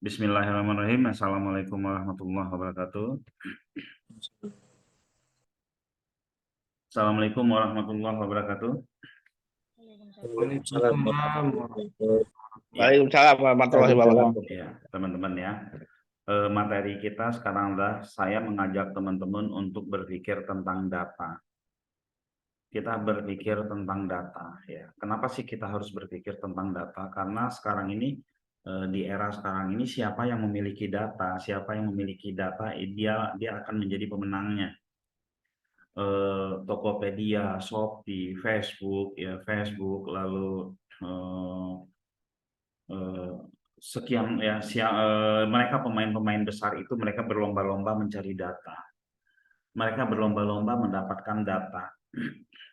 Bismillahirrahmanirrahim. Assalamualaikum warahmatullahi wabarakatuh. Assalamualaikum warahmatullahi wabarakatuh. Waalaikumsalam. Ya, Waalaikumsalam warahmatullahi wabarakatuh. ya teman-teman ya. Materi kita sekarang adalah saya mengajak teman-teman untuk berpikir tentang data. Kita berpikir tentang data ya. Kenapa sih kita harus berpikir tentang data? Karena sekarang ini di era sekarang ini siapa yang memiliki data, dia akan menjadi pemenangnya. Tokopedia, Shopee, Facebook, lalu sekian ya, mereka pemain-pemain besar itu mereka berlomba-lomba mencari data. Mereka berlomba-lomba mendapatkan data.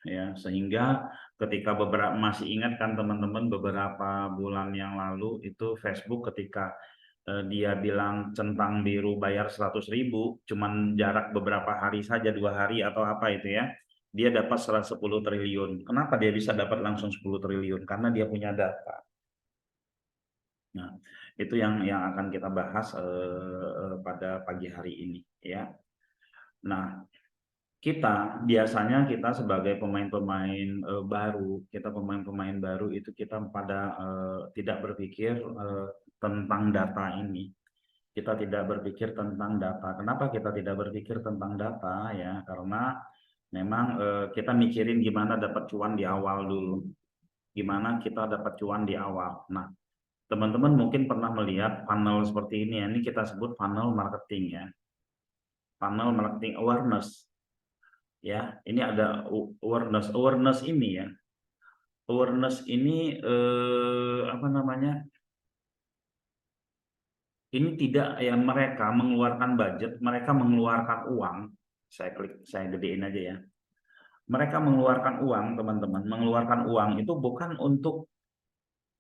Ya, sehingga ketika masih ingat kan teman-teman beberapa bulan yang lalu itu Facebook ketika dia bilang centang biru bayar 100.000, cuman jarak beberapa hari saja, 2 hari atau apa itu ya, dia dapat 10 triliun. Kenapa dia bisa dapat langsung 10 triliun? Karena dia punya data. Nah, itu yang akan kita bahas pada pagi hari ini ya. Nah, biasanya kita sebagai pemain-pemain baru itu kita pada tidak berpikir tentang data ini. Kita tidak berpikir tentang data. Kenapa kita tidak berpikir tentang data ya? Karena memang kita mikirin gimana dapat cuan di awal dulu. Gimana kita dapat cuan di awal. Nah, teman-teman mungkin pernah melihat funnel seperti ini ya. Ini kita sebut funnel marketing ya. Funnel marketing awareness. Ya, ini ada awareness ini ya. Awareness ini apa namanya? Ini tidak ya, mereka mengeluarkan budget, mereka mengeluarkan uang. Saya gedein aja ya. Mereka mengeluarkan uang, teman-teman, mengeluarkan uang itu bukan untuk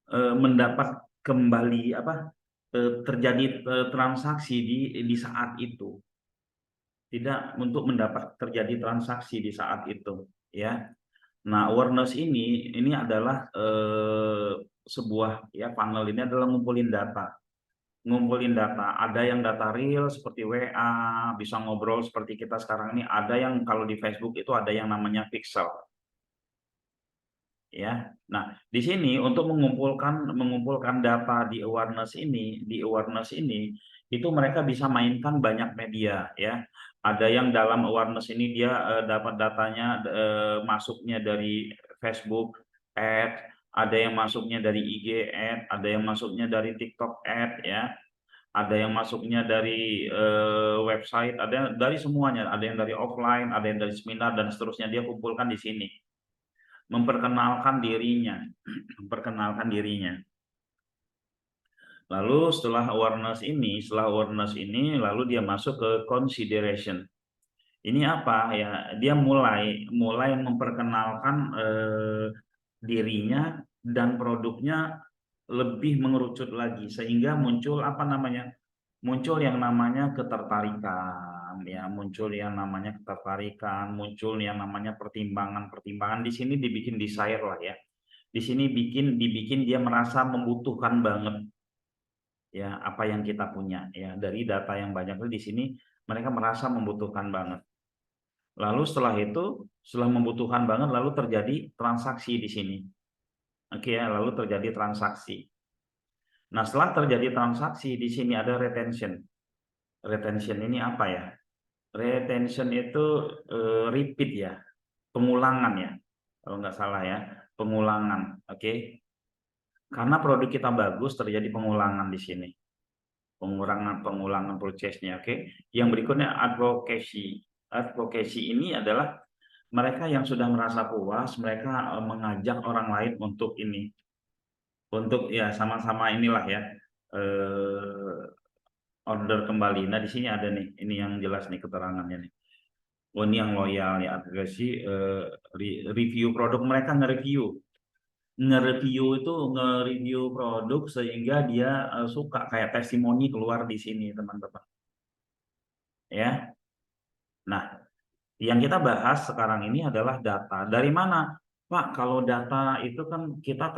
mendapat kembali terjadi transaksi di saat itu. Tidak untuk mendapat terjadi transaksi di saat itu, ya. Nah, awareness ini adalah sebuah ya, funnel ini adalah ngumpulin data. Ada yang data real seperti WA, bisa ngobrol seperti kita sekarang ini, ada yang kalau di Facebook itu ada yang namanya pixel. Ya. Nah, di sini untuk mengumpulkan data di awareness ini itu mereka bisa mainkan banyak media ya. Ada yang dalam awareness ini dia dapat datanya masuknya dari Facebook ad, ada yang masuknya dari IG ad, ada yang masuknya dari TikTok ad ya. Ada yang masuknya dari website, ada dari semuanya, ada yang dari offline, ada yang dari seminar dan seterusnya, dia kumpulkan di sini. Memperkenalkan dirinya. Lalu setelah awareness ini lalu dia masuk ke consideration. Ini apa ya? Dia mulai memperkenalkan dirinya dan produknya lebih mengerucut lagi sehingga muncul muncul yang namanya ketertarikan ya, muncul yang namanya pertimbangan. Di sini dibikin desire lah ya. Di sini dibikin dia merasa membutuhkan banget ya apa yang kita punya ya, dari data yang banyak itu di sini mereka merasa membutuhkan banget. Lalu setelah membutuhkan banget lalu terjadi transaksi di sini. Oke ya, lalu terjadi transaksi. Nah, setelah terjadi transaksi di sini ada retention. Retention ini apa ya? Retention itu repeat ya, pengulangan ya, kalau nggak salah ya, pengulangan. Oke. Karena produk kita bagus terjadi pengulangan di sini. Pengulangan purchase-nya, oke. Yang berikutnya advocacy. Advocacy ini adalah mereka yang sudah merasa puas, mereka mengajak orang lain untuk ini. Untuk ya sama-sama inilah ya. Order kembali. Nah, di sini ada nih, ini yang jelas nih keterangannya nih. Oh, ini yang loyal ya, advocacy, review produk, mereka nge-review produk sehingga dia suka, kayak testimoni keluar di sini teman-teman ya. Nah, yang kita bahas sekarang ini adalah data. Dari mana Pak? Kalau data itu kan kita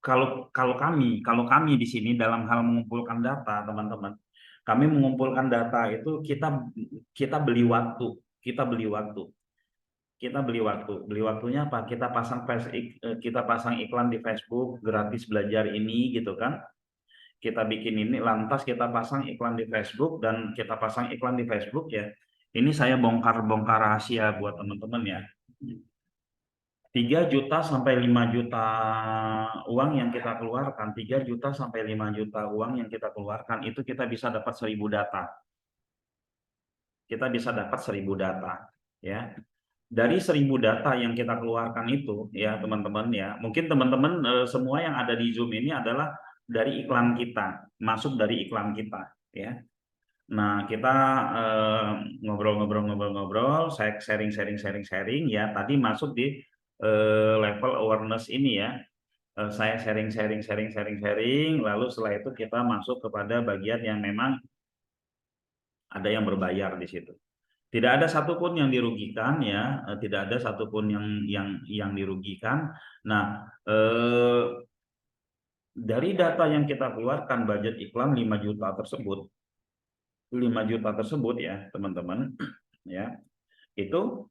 kalau kami di sini dalam hal mengumpulkan data, teman-teman, kami mengumpulkan data itu kita beli waktu, kita beli waktu. Kita beli waktu. Beli waktunya apa? Kita pasang iklan di Facebook, gratis belajar ini gitu kan. Kita bikin ini, lantas kita pasang iklan di Facebook, dan kita pasang iklan di Facebook ya. Ini saya bongkar rahasia buat teman-teman ya. 3 juta sampai 5 juta uang yang kita keluarkan, 3 juta sampai 5 juta uang yang kita keluarkan, itu kita bisa dapat 1000 data. Kita bisa dapat 1000 data ya. Dari 1000 data yang kita keluarkan itu ya teman-teman ya, mungkin teman-teman semua yang ada di Zoom ini adalah dari iklan kita, masuk dari iklan kita ya. Nah, kita ngobrol-ngobrol, saya sharing ya, tadi masuk di level awareness ini ya. Saya sharing, lalu setelah itu kita masuk kepada bagian yang memang ada yang berbayar di situ. Tidak ada satupun yang dirugikan ya, tidak ada satupun yang dirugikan. Nah, dari data yang kita keluarkan, budget iklan 5 juta tersebut, 5 juta tersebut ya teman-teman ya, itu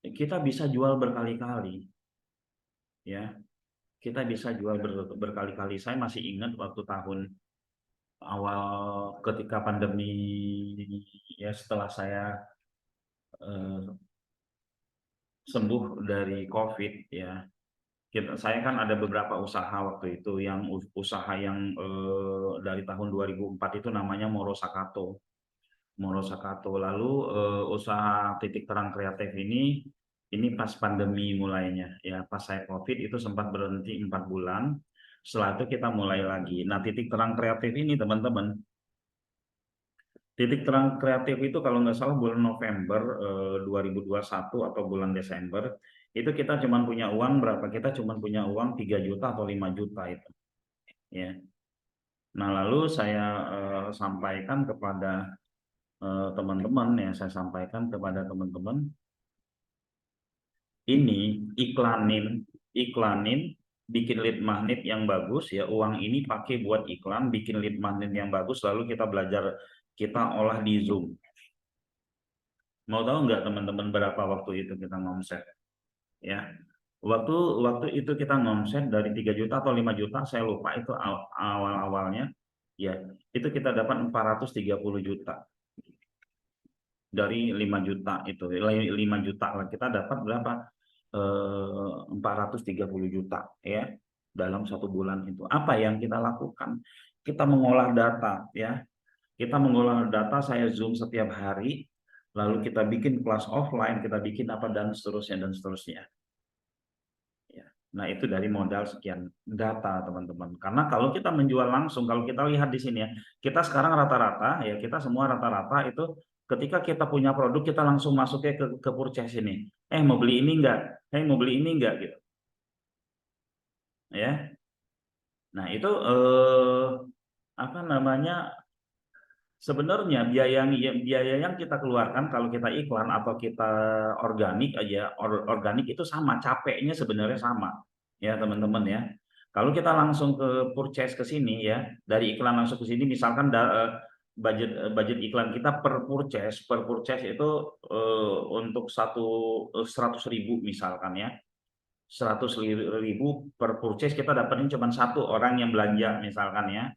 kita bisa jual berkali-kali ya, kita bisa jual berkali-kali. Saya masih ingat waktu tahun awal ketika pandemi ya, setelah saya sembuh dari COVID ya, saya kan ada beberapa usaha waktu itu, yang usaha yang dari tahun 2004 itu namanya Moro Sakato. Lalu usaha Titik Terang Kreatif ini pas pandemi mulainya ya, pas saya COVID itu sempat berhenti 4 bulan. Setelah itu kita mulai lagi. Nah, Titik Terang Kreatif ini teman-teman, Titik Terang Kreatif itu kalau nggak salah bulan November 2021 atau bulan Desember, itu kita cuma punya uang berapa? Kita cuma punya uang 3 juta atau 5 juta itu ya. Nah, lalu saya sampaikan kepada teman-teman ya, saya sampaikan kepada teman-teman, ini iklanin, bikin lead magnet yang bagus ya, uang ini pakai buat iklan, bikin lead magnet yang bagus, lalu kita belajar, kita olah di Zoom. Mau tahu nggak teman-teman berapa waktu itu kita ngomset ya? Waktu itu kita ngomset dari 3 juta atau 5 juta, saya lupa itu awal-awalnya ya, itu kita dapat 430 juta. Dari 5 juta itu, 5 juta lah kita dapat berapa? 430 juta ya dalam 1 bulan itu. Apa yang kita lakukan? Kita mengolah data ya. Kita mengolah data, saya Zoom setiap hari, lalu kita bikin kelas offline, kita bikin apa dan seterusnya. Ya. Nah, itu dari modal sekian data, teman-teman. Karena kalau kita menjual langsung, kalau kita lihat di sini ya, kita sekarang rata-rata ya, kita semua rata-rata itu ketika kita punya produk, kita langsung masuknya ke purchase ini. Mau beli ini enggak? Mau beli ini enggak gitu. Ya. Nah, itu apa namanya? Sebenarnya biaya yang kita keluarkan kalau kita iklan atau kita organik aja, organik itu sama, capeknya sebenarnya sama ya teman-teman ya. Kalau kita langsung ke purchase ke sini ya, dari iklan langsung ke sini, misalkan budget iklan kita per purchase itu untuk 100.000 misalkan ya, 100.000 per purchase, kita dapetin cuma 1 orang yang belanja misalkan ya.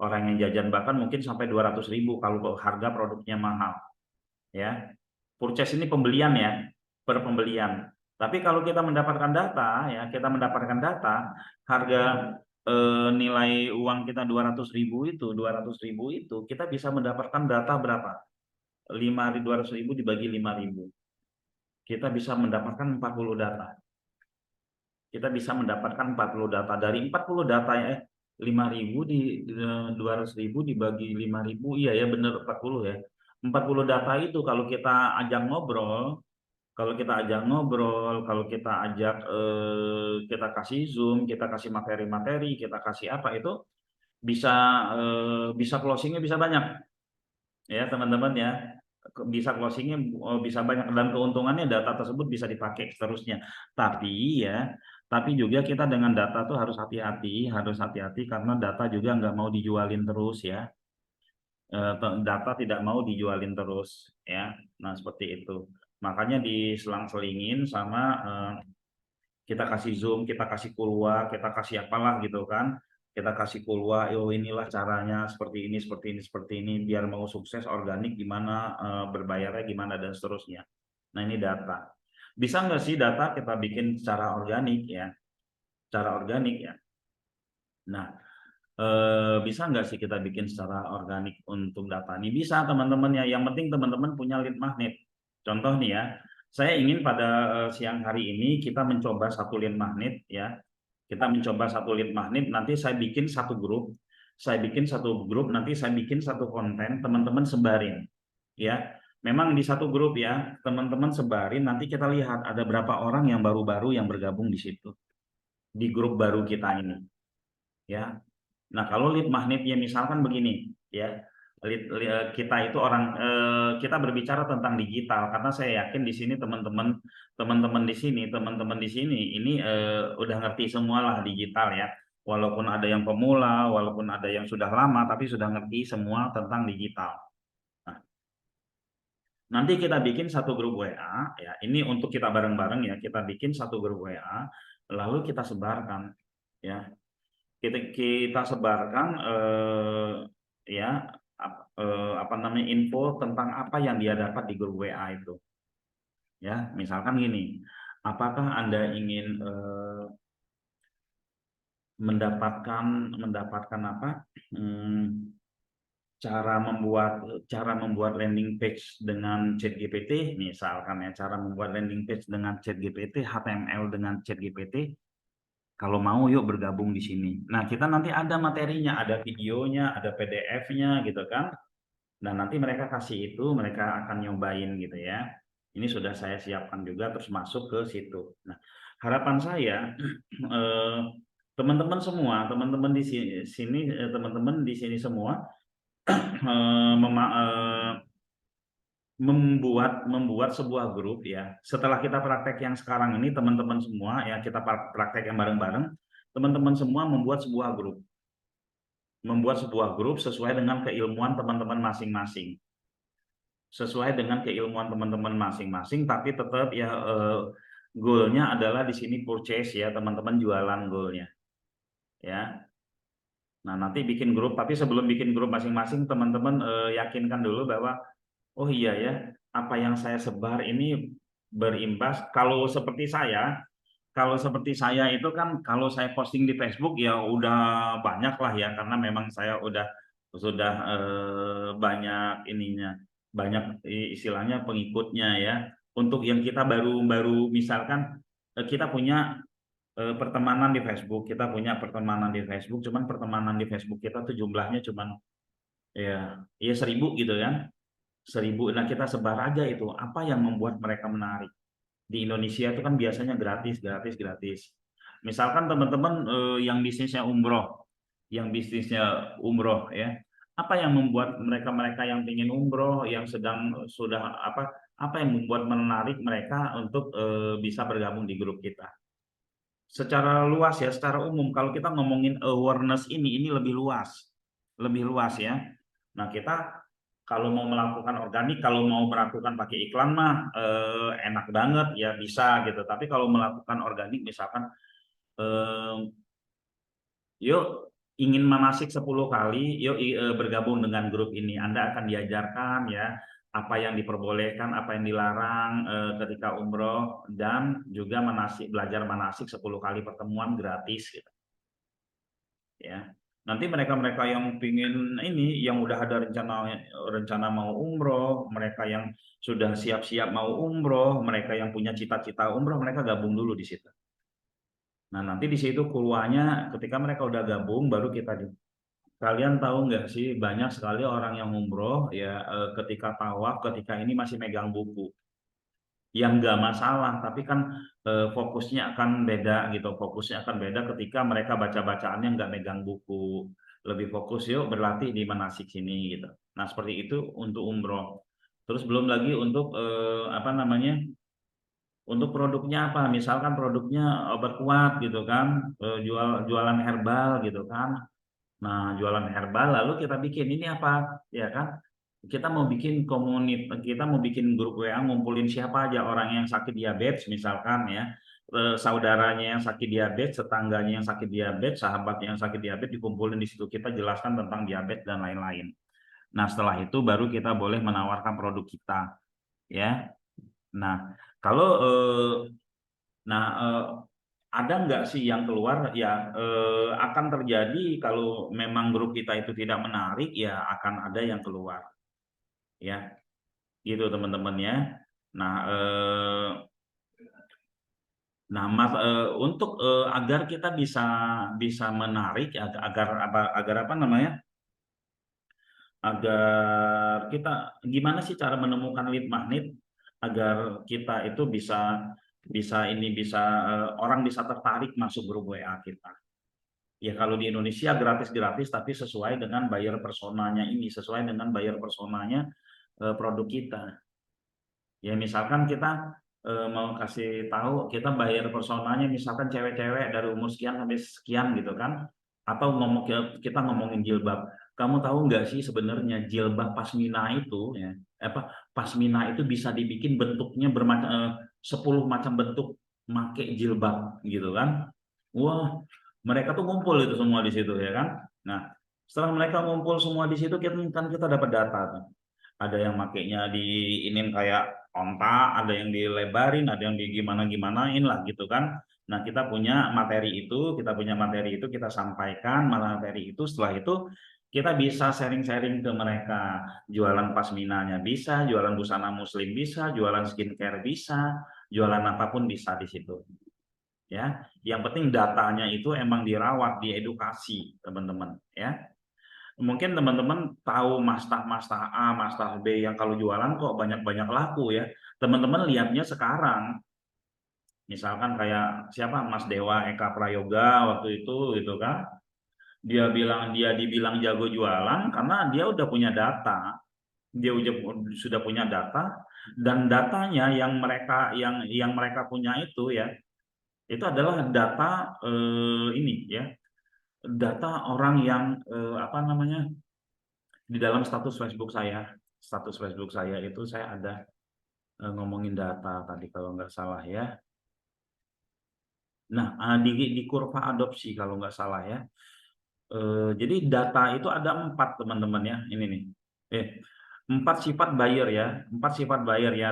Orang yang jajan bahkan mungkin sampai 200.000 kalau harga produknya mahal ya. Purchase ini pembelian ya, per pembelian. Tapi kalau kita mendapatkan data ya, harga nilai uang kita 200.000 itu kita bisa mendapatkan data berapa? 200.000 dibagi 5.000. Kita bisa mendapatkan 40 data. Kita bisa mendapatkan 40 data. Dari 40 data ya, 5.000 di 200.000 dibagi 5.000, iya ya benar 40 ya. 40 data itu kalau kita ajak ngobrol, kalau kita ajak kita kasih Zoom, kita kasih materi-materi, kita kasih apa itu bisa closingnya bisa banyak ya teman-teman ya. Bisa closingnya bisa banyak, dan keuntungannya data tersebut bisa dipakai seterusnya. Tapi ya Tapi juga kita dengan data tuh harus hati-hati karena data juga nggak mau dijualin terus ya. Data tidak mau dijualin terus ya. Nah seperti itu. Makanya diselang-selingin sama kita kasih Zoom, kita kasih Kulwa, kita kasih apalah gitu kan. Kita kasih Kulwa, oh inilah caranya seperti ini, seperti ini, seperti ini. Biar mau sukses organik gimana, berbayarnya gimana dan seterusnya. Nah ini data. Bisa nggak sih data kita bikin secara organik ya? Secara organik ya. Nah, bisa nggak sih kita bikin secara organik untuk data ini? Bisa teman-teman ya. Yang penting teman-teman punya lead magnet. Contoh nih ya, saya ingin pada siang hari ini kita mencoba satu lead magnet ya. Kita mencoba satu lead magnet. Nanti saya bikin satu grup. Nanti saya bikin satu konten. Teman-teman sebarin ya. Memang di satu grup ya, teman-teman sebarin. Nanti kita lihat ada berapa orang yang baru-baru yang bergabung di situ di grup baru kita ini ya. Nah, kalau lead magnetnya misalkan begini, ya, kita itu kita berbicara tentang digital karena saya yakin di sini teman-teman di sini ini udah ngerti semua lah digital ya. Walaupun ada yang pemula, walaupun ada yang sudah lama, tapi sudah ngerti semua tentang digital. Nah, nanti kita bikin satu grup WA, ya. Ini untuk kita bareng-bareng ya. Kita bikin satu grup WA, lalu kita sebarkan, ya. Kita sebarkan ya apa namanya info tentang apa yang dia dapat di grup WA itu ya misalkan gini, apakah Anda ingin mendapatkan apa cara membuat landing page dengan ChatGPT misalkan ya, cara membuat landing page dengan ChatGPT, HTML dengan ChatGPT. Kalau mau yuk bergabung di sini. Nah, kita nanti ada materinya, ada videonya, ada PDF-nya gitu kan. Dan nanti mereka kasih itu, mereka akan nyobain gitu ya. Ini sudah saya siapkan juga terus masuk ke situ. Nah, harapan saya teman-teman semua, teman-teman di sini teman-teman di sini semua membuat sebuah grup ya. Setelah kita praktek yang sekarang ini teman-teman semua ya, kita praktek yang bareng-bareng, teman-teman semua membuat sebuah grup. Membuat sebuah grup sesuai dengan keilmuan teman-teman masing-masing. Sesuai dengan keilmuan teman-teman masing-masing, tapi tetap ya goalnya adalah di sini purchase ya, teman-teman jualan goalnya. Ya. Nah, nanti bikin grup, tapi sebelum bikin grup masing-masing teman-teman yakinkan dulu bahwa oh iya ya, apa yang saya sebar ini berimbas. Kalau seperti saya itu kan kalau saya posting di Facebook ya udah banyak lah ya, karena memang saya sudah banyak ininya, banyak istilahnya pengikutnya ya. Untuk yang kita baru misalkan kita punya pertemanan di Facebook, cuman pertemanan di Facebook kita tuh jumlahnya cuman ya 1.000 gitu kan. 1.000. Nah, kita sebar aja itu apa yang membuat mereka menarik. Di Indonesia itu kan biasanya gratis, gratis, gratis. Misalkan teman-teman yang bisnisnya umroh ya, apa yang membuat mereka yang ingin umroh, yang sudah apa yang membuat menarik mereka untuk bisa bergabung di grup kita. Secara luas ya, secara umum kalau kita ngomongin awareness ini lebih luas ya. Nah, kita kalau mau melakukan organik, kalau mau melakukan pakai iklan mah enak banget ya, bisa gitu. Tapi kalau melakukan organik misalkan yuk ingin manasik 10 kali, yuk bergabung dengan grup ini. Anda akan diajarkan ya apa yang diperbolehkan, apa yang dilarang ketika umroh, dan juga belajar manasik 10 kali pertemuan gratis gitu. Ya. Nanti mereka-mereka yang pingin ini, yang udah ada rencana mau umroh, mereka yang sudah siap-siap mau umroh, mereka yang punya cita-cita umroh, mereka gabung dulu di situ. Nah, nanti di situ keluarnya ketika mereka udah gabung baru kalian tahu nggak sih, banyak sekali orang yang umroh ya ketika tawaf, ketika ini masih megang buku. Yang nggak masalah, tapi kan fokusnya akan beda gitu. Fokusnya akan beda ketika mereka baca-bacaannya nggak megang buku. Lebih fokus yuk berlatih di manasik sini gitu. Nah, seperti itu untuk umroh. Terus belum lagi untuk apa namanya? Untuk produknya apa? Misalkan produknya obat kuat gitu kan, jualan herbal gitu kan. Nah, jualan herbal lalu kita bikin ini apa? Ya kan? Kita mau bikin komunitas, kita mau bikin grup WA ngumpulin siapa aja orang yang sakit diabetes misalkan ya. Saudaranya yang sakit diabetes, tetangganya yang sakit diabetes, sahabatnya yang sakit diabetes dikumpulin di situ, kita jelaskan tentang diabetes dan lain-lain. Nah, setelah itu baru kita boleh menawarkan produk kita, ya. Nah, kalau ada nggak sih yang keluar? Ya, akan terjadi kalau memang grup kita itu tidak menarik, ya akan ada yang keluar, ya, gitu teman-teman ya. Nah, untuk agar kita bisa bisa menarik, agar apa namanya? Agar kita gimana sih cara menemukan lead magnet agar kita itu bisa orang bisa tertarik masuk grup WA kita. Ya kalau di Indonesia gratis-gratis tapi sesuai dengan buyer personanya ini, sesuai dengan buyer personanya produk kita. Ya misalkan kita mau kasih tahu kita buyer personanya misalkan cewek-cewek dari umur sekian sampai sekian gitu kan, atau kita ngomongin jilbab. Kamu tahu nggak sih sebenarnya jilbab pasmina itu ya, pasmina itu bisa dibikin bentuknya 10 macam bentuk make jilbab gitu kan. Wah, mereka tuh ngumpul itu semua di situ ya kan. Nah, setelah mereka ngumpul semua di situ kita dapat data tuh. Ada yang makainya diinin kayak onta, ada yang dilebarin, ada yang digimana-gimanain lah gitu kan. Nah, kita punya materi itu, kita sampaikan materi itu, setelah itu kita bisa sharing-sharing ke mereka. Jualan pasminanya bisa, jualan busana muslim bisa, jualan skincare bisa, jualan apapun bisa di situ. Ya, yang penting datanya itu emang dirawat, diedukasi, teman-teman, ya. Mungkin teman-teman tahu mastah A, mastah B yang kalau jualan kok banyak-banyak laku ya. Teman-teman lihatnya sekarang, misalkan kayak siapa Mas Dewa Eka Prayoga waktu itu gitu kan. Dia dibilang jago jualan karena dia udah punya data. Dia sudah punya data dan datanya yang mereka punya itu ya, itu adalah data ini ya, data orang yang apa namanya? Di dalam status Facebook saya itu saya ada ngomongin data tadi kalau nggak salah ya. Nah, di kurva adopsi kalau nggak salah ya. Jadi data itu ada 4 teman-teman ya. Ini nih. 4 sifat buyer ya. 4 sifat buyer ya.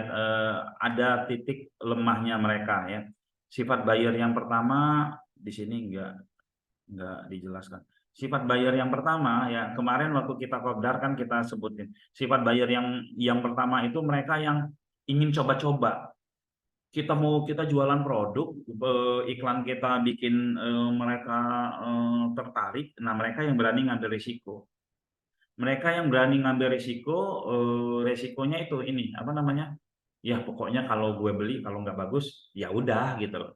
Ada titik lemahnya mereka ya. Sifat buyer yang pertama di sini nggak dijelaskan. Sifat buyer yang pertama ya, kemarin waktu kita kopdar kan kita sebutin. Sifat buyer yang pertama itu mereka yang ingin coba-coba. Kita jualan produk, iklan kita bikin mereka tertarik. Nah, mereka yang berani ngambil risiko. Mereka yang berani ngambil risiko, resikonya itu ini apa namanya? Ya pokoknya kalau gue beli kalau nggak bagus ya udah gitu loh.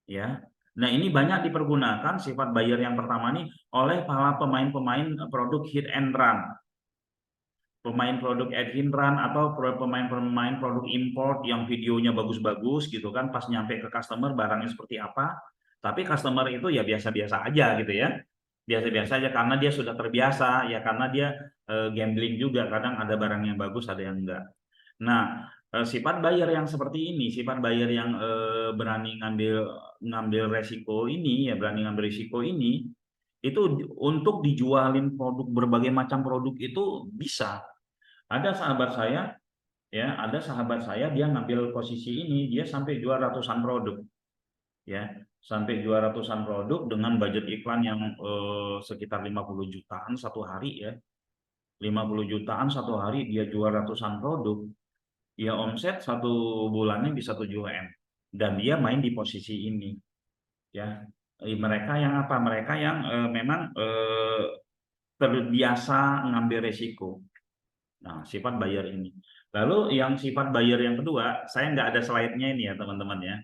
Ya. Nah, ini banyak dipergunakan sifat buyer yang pertama nih oleh para pemain-pemain produk hit and run. Pemain produk hit and run atau pemain-pemain produk import yang videonya bagus-bagus gitu kan, pas nyampe ke customer barangnya seperti apa, tapi customer itu ya biasa-biasa aja gitu ya. Biasa-biasa aja karena dia sudah terbiasa ya, karena dia gambling juga, kadang ada barang yang bagus, ada yang enggak. Nah, sifat buyer yang seperti ini, sifat buyer yang berani ngambil resiko ini ya, berani ngambil resiko ini itu untuk dijualin produk, berbagai macam produk itu bisa. Ada sahabat saya ya, dia ngambil posisi ini, dia sampai jual ratusan produk ya, sampai jual ratusan produk dengan budget iklan yang sekitar 50 jutaan satu hari ya. 50 jutaan satu hari dia jual ratusan produk. Ya omset satu bulannya bisa 7M dan dia main di posisi ini ya. Mereka yang apa, mereka yang memang terbiasa ngambil resiko. Nah, sifat buyer ini. Lalu yang sifat buyer yang kedua, saya nggak ada slide-nya ini ya teman-teman ya,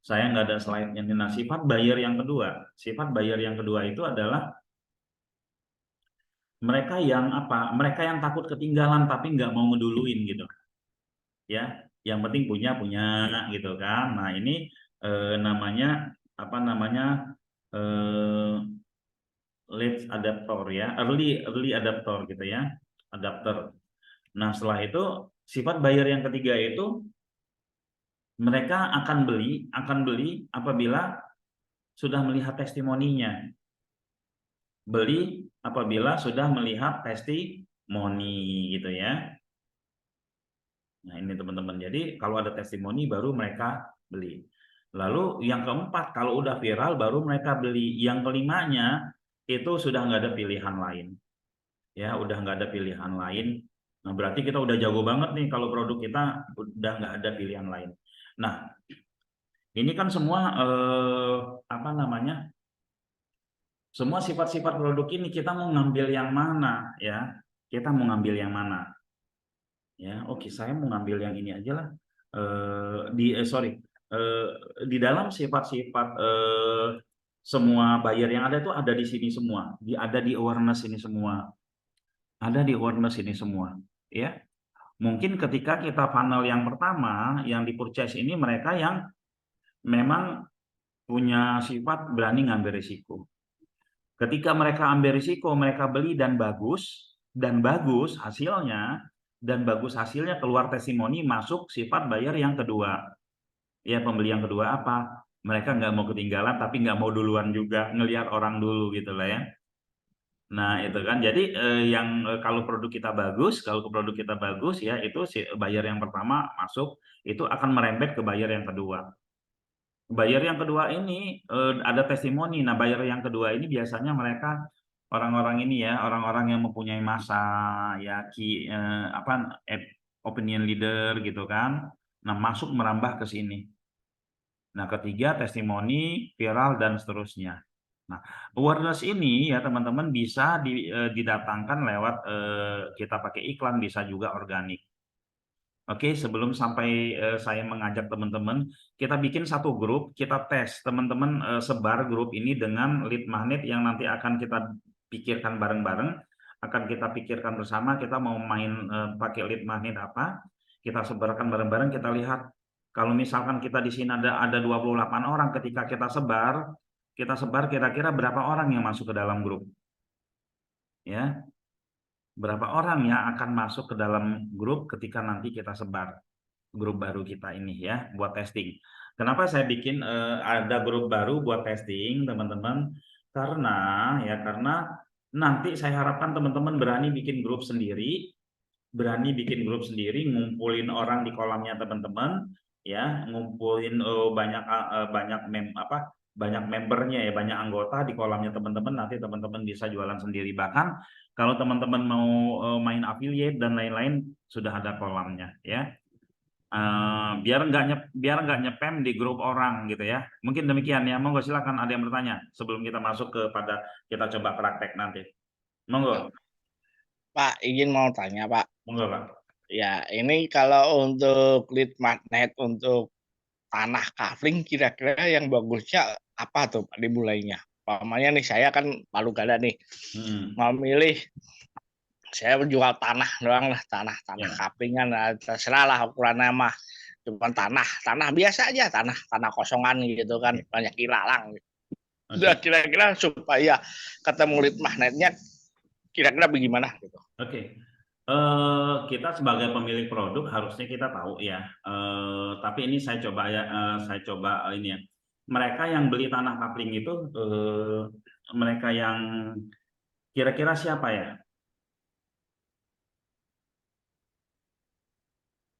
saya nggak ada slide-nya ini. Nah, sifat buyer yang kedua itu adalah mereka yang apa, mereka yang takut ketinggalan tapi nggak mau ngeduluin gitu ya. yang penting punya gitu kan. Nah ini namanya apa namanya late adapter ya, early adapter gitu ya, adapter. Nah setelah itu sifat buyer yang ketiga itu mereka akan beli apabila sudah melihat testimoninya, beli apabila sudah melihat testimoni gitu ya. Nah ini teman-teman, jadi kalau ada testimoni baru mereka beli. Lalu yang keempat, kalau udah viral baru mereka beli. Yang kelimanya itu sudah nggak ada pilihan lain, ya udah nggak ada pilihan lain. Nah berarti kita udah jago banget nih kalau produk kita udah nggak ada pilihan lain. Nah ini kan semua apa namanya, semua sifat-sifat produk ini kita mau ngambil yang mana ya, kita mau ngambil yang mana ya. Oke saya mau ngambil yang ini aja lah. Sorry, eh, di dalam sifat-sifat semua buyer yang ada itu ada di sini semua, ada di awareness ini semua, ada di awareness ini semua ya. Mungkin ketika kita funnel yang pertama yang di purchase ini mereka yang memang punya sifat berani ngambil risiko. Ketika mereka ambil risiko, mereka beli dan bagus hasilnya, keluar testimoni, masuk sifat buyer yang kedua. Ya pembeli yang kedua apa? Mereka nggak mau ketinggalan, tapi nggak mau duluan juga, ngelihat orang dulu gitu lah ya. Nah itu kan, jadi kalau produk kita bagus ya itu si buyer yang pertama masuk, itu akan merembet ke buyer yang kedua. Buyer yang kedua ini ada testimoni. Nah, buyer yang kedua ini biasanya mereka orang-orang ini ya, orang-orang yang mempunyai masa ya opinion leader gitu kan. Nah, masuk merambah ke sini. Nah, ketiga testimoni, viral dan seterusnya. Nah, awareness ini ya teman-teman bisa didatangkan lewat kita pakai iklan, bisa juga organik. Oke, sebelum sampai saya mengajak teman-teman, kita bikin satu grup, kita tes. Teman-teman sebar grup ini dengan lead magnet yang nanti akan kita pikirkan bareng-bareng, akan kita pikirkan bersama, kita mau main pakai lead magnet apa, kita sebarkan bareng-bareng, kita lihat. Kalau misalkan kita di sini ada 28 orang, ketika kita sebar kira-kira berapa orang yang masuk ke dalam grup. Ya, berapa orang yang akan masuk ke dalam grup ketika nanti kita sebar grup baru kita ini ya buat testing. Kenapa saya bikin ada grup baru buat testing teman-teman? Karena nanti saya harapkan teman-teman berani bikin grup sendiri, ngumpulin orang di kolamnya teman-teman ya, ngumpulin banyak membernya ya, banyak anggota di kolamnya teman-teman, nanti teman-teman bisa jualan sendiri. Bahkan kalau teman-teman mau main affiliate dan lain-lain sudah ada kolamnya ya. Biar nggak nyepam di grup orang gitu ya. Mungkin demikian ya. Monggo silakan ada yang bertanya sebelum kita masuk kepada kita coba praktek nanti. Monggo. Pak, izin mau tanya Pak. Monggo Pak. Ya, ini kalau untuk lead magnet untuk tanah kafling kira-kira yang bagusnya apa tuh Pak dimulainya? Umpamanya nih saya kan Palu Gada nih, mau milih saya menjual tanah doang lah, tanah Ya. kaflingan, terserah lah ukurannya mah. Cuman tanah biasa aja, tanah kosongan gitu kan, banyak ilalang. Udah Oke. kira-kira supaya ketemu lead magnetnya kira-kira bagaimana gitu. Oke. Kita sebagai pemilik produk harusnya kita tahu ya. Tapi ini saya coba ya, ini ya. Mereka yang beli tanah kapling itu mereka yang kira-kira siapa ya?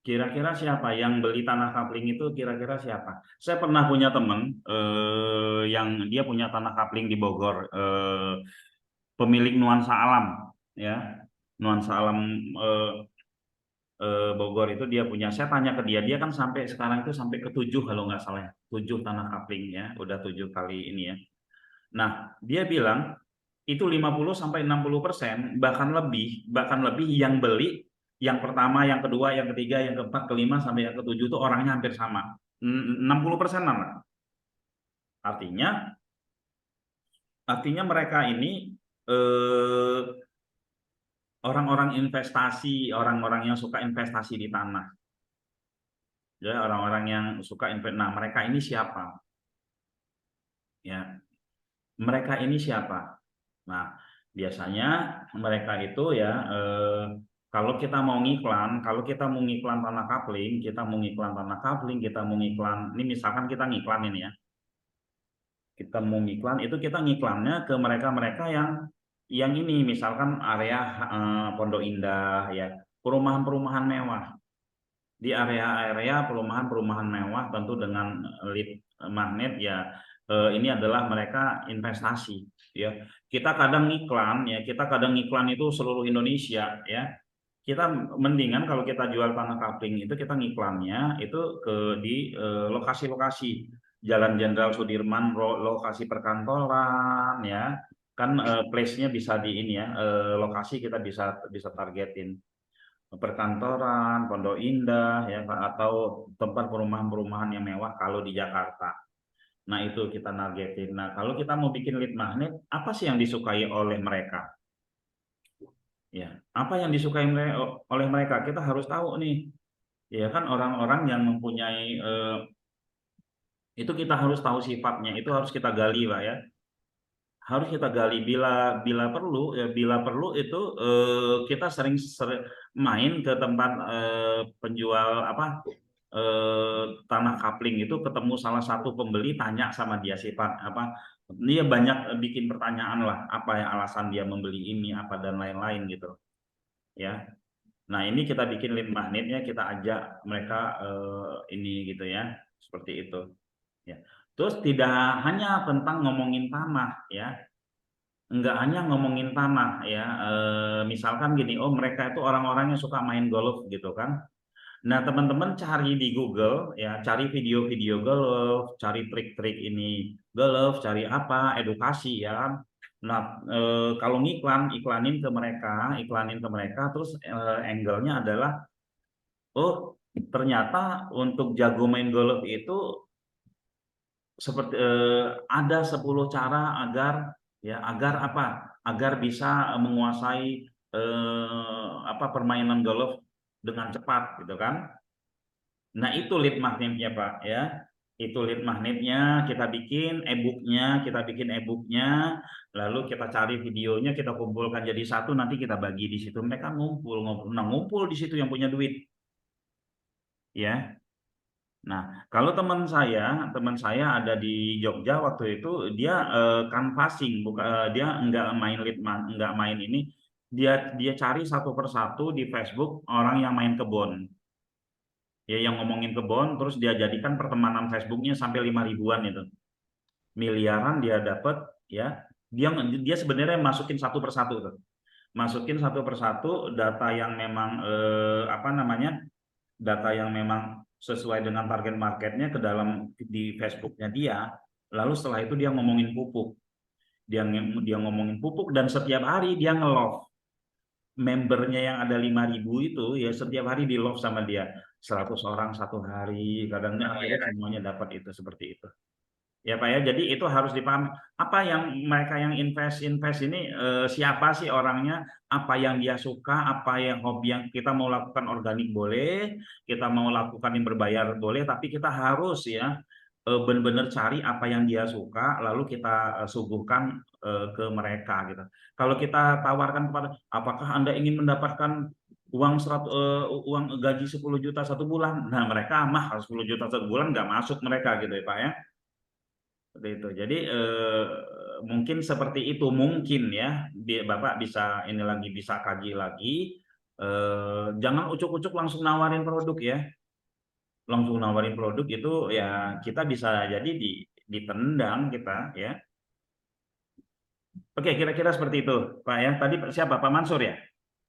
Kira-kira siapa yang beli tanah kapling itu? Kira-kira siapa? Saya pernah punya teman yang dia punya tanah kapling di Bogor, pemilik nuansa alam, ya, nuansa alam Bogor itu dia punya. Saya tanya ke dia kan sampai sekarang itu sampai ke 7 kalau nggak salah, 7 tanah kapling ya, udah 7 kali ini ya. Nah, dia bilang itu 50-60% bahkan lebih yang beli yang pertama, yang kedua, yang ketiga, yang keempat, kelima sampai yang ke-7 itu orangnya hampir sama. 60% lah. Artinya mereka ini orang-orang investasi, orang-orang yang suka investasi di tanah. Ya, orang-orang yang suka invest. Nah, mereka ini siapa? Ya, mereka ini siapa? Nah, biasanya mereka itu ya, kalau kita mau ngiklan, kalau kita mau ngiklan tanah kapling, kita mau ngiklan tanah kapling, kita mau ngiklan, ini misalkan kita ngiklan ini ya, kita mau ngiklan itu kita ngiklannya ke mereka-mereka yang ini, misalkan area Pondok Indah ya, perumahan-perumahan mewah. Di area-area perumahan-perumahan mewah tentu dengan lead magnet ya, ini adalah mereka investasi ya. Kita kadang ngiklan ya, kita kadang ngiklan itu seluruh Indonesia ya. Kita mendingan kalau kita jual tanah kapling itu kita ngiklannya itu di lokasi-lokasi Jalan Jenderal Sudirman, lokasi perkantoran ya. Kan place-nya bisa di ini ya, lokasi kita bisa bisa targetin perkantoran, Pondok Indah, ya, atau tempat perumahan-perumahan yang mewah kalau di Jakarta. Nah, itu kita nargetin. Nah, kalau kita mau bikin lead magnet, apa sih yang disukai oleh mereka? Ya, apa yang disukai oleh mereka? Kita harus tahu nih. Ya kan orang-orang yang mempunyai itu kita harus tahu sifatnya, itu harus kita gali, Pak ya. Harus kita gali bila bila perlu ya, bila perlu itu kita sering main ke tempat penjual apa tanah kapling itu, ketemu salah satu pembeli, tanya sama dia sifat apa, dia banyak bikin pertanyaan lah, apa yang alasan dia membeli ini apa dan lain-lain gitu ya. Nah, ini kita bikin lead magnetnya, kita ajak mereka ini gitu ya, seperti itu ya. Terus tidak hanya tentang ngomongin tanah ya, nggak hanya ngomongin tanah ya, misalkan gini, oh mereka itu orang-orang yang suka main golf gitu kan. Nah, teman-teman cari di Google ya, cari video-video golf, cari trik-trik ini golf, cari apa, edukasi ya kan. Nah, kalau ngiklan, iklanin ke mereka, terus angle-nya adalah, oh ternyata untuk jago main golf itu seperti ada 10 cara agar apa? Agar bisa menguasai apa, permainan golf dengan cepat gitu kan. Nah, itu lead magnetnya, Pak ya. Itu lead magnetnya, kita bikin e-booknya, lalu kita cari videonya, kita kumpulkan jadi satu, nanti kita bagi di situ. Mereka ngumpul, ngumpul. Nah, ngumpul di situ yang punya duit. Ya. Nah, kalau teman saya ada di Jogja waktu itu, dia canvassing, dia nggak main nggak main ini, dia dia cari satu persatu di Facebook orang yang main kebon, ya yang ngomongin kebon, terus dia jadikan pertemanan Facebooknya sampai 5 ribuan itu, miliaran dia dapat ya. Dia sebenarnya masukin satu persatu tuh, masukin satu persatu data yang memang apa namanya, data yang memang sesuai dengan target marketnya ke dalam di Facebooknya dia. Lalu setelah itu dia ngomongin pupuk, dia ngomongin pupuk, dan setiap hari dia nge-love membernya yang ada 5 ribu itu ya, setiap hari di love sama dia 100 orang satu hari, kadangnya akhirnya semuanya dapat itu, seperti itu ya Pak ya. Jadi itu harus dipahami, apa yang mereka yang invest ini siapa sih orangnya, apa yang dia suka, apa yang hobi. Yang kita mau lakukan organik boleh, kita mau lakukan yang berbayar boleh, tapi kita harus ya benar-benar cari apa yang dia suka, lalu kita suguhkan ke mereka gitu. Kalau kita tawarkan kepada, apakah Anda ingin mendapatkan uang gaji 10 juta satu bulan? Nah, mereka mah harus 10 juta satu bulan, nggak masuk mereka gitu ya Pak ya. Seperti itu. Jadi mungkin seperti itu, mungkin ya Bapak bisa ini lagi, bisa kaji lagi. Jangan ucuk-ucuk langsung nawarin produk ya. Langsung nawarin produk itu ya kita bisa jadi ditendang kita ya. Oke, kira-kira seperti itu Pak ya. Tadi siapa, Pak Mansur ya?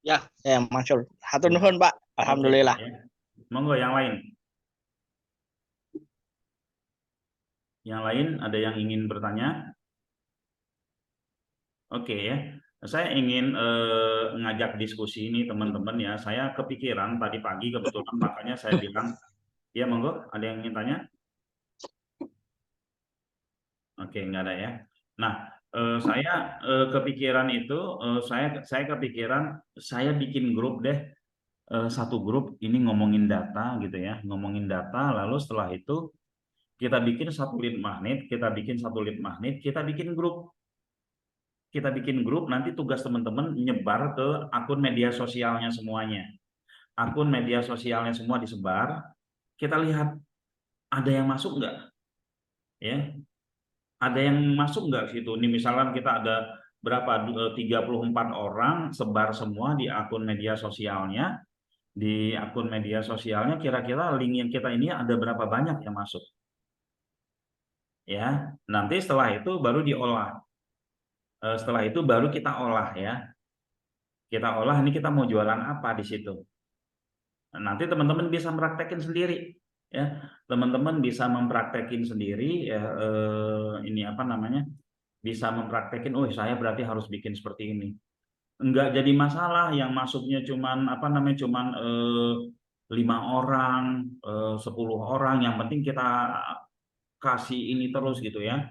Ya, Mansur. Hatur Ya. nuhun, Pak. Oke Pak Alhamdulillah. ya. Monggo yang lain. Yang lain ada yang ingin bertanya? Oke ya. Saya ingin ngajak diskusi ini teman-teman ya. Saya kepikiran tadi pagi kebetulan, makanya saya bilang, ya monggo, ada yang ingin tanya? Oke, nggak ada ya. Nah, saya kepikiran itu, saya kepikiran saya bikin grup deh, satu grup ini ngomongin data gitu ya, ngomongin data, lalu setelah itu kita bikin satu lead magnet, kita bikin grup. Kita bikin grup, nanti tugas teman-teman nyebar ke akun media sosialnya semuanya. Akun media sosialnya semua disebar, kita lihat ada yang masuk nggak? Ya, ada yang masuk nggak situ? Ini misalnya kita ada berapa 34 orang sebar semua di akun media sosialnya. Di akun media sosialnya kira-kira link yang kita ini ada berapa banyak yang masuk? Ya, nanti setelah itu baru diolah. Setelah itu baru kita olah ya. Kita olah ini kita mau jualan apa di situ. Nanti teman-teman bisa mempraktekin sendiri ya. Teman-teman bisa mempraktekin sendiri ya, ini apa namanya? Bisa mempraktekin, oh saya berarti harus bikin seperti ini. Enggak jadi masalah yang masuknya cuman apa namanya? Cuman 5 orang, 10 orang, yang penting kita kasih ini terus gitu ya.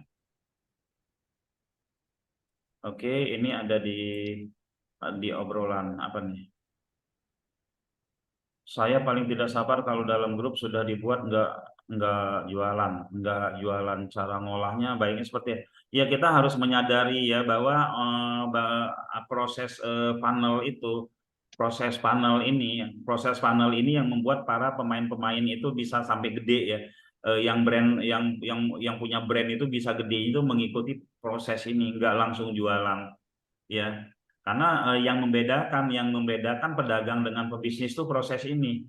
Oke, ini ada di obrolan apa nih? Saya paling tidak sabar kalau dalam grup sudah dibuat nggak jualan cara ngolahnya baiknya seperti ya, kita harus menyadari ya bahwa proses proses funnel ini yang membuat para pemain-pemain itu bisa sampai gede ya. Yang brand yang punya brand itu bisa gede itu mengikuti proses ini, nggak langsung jualan ya. Karena yang membedakan pedagang dengan pebisnis itu proses ini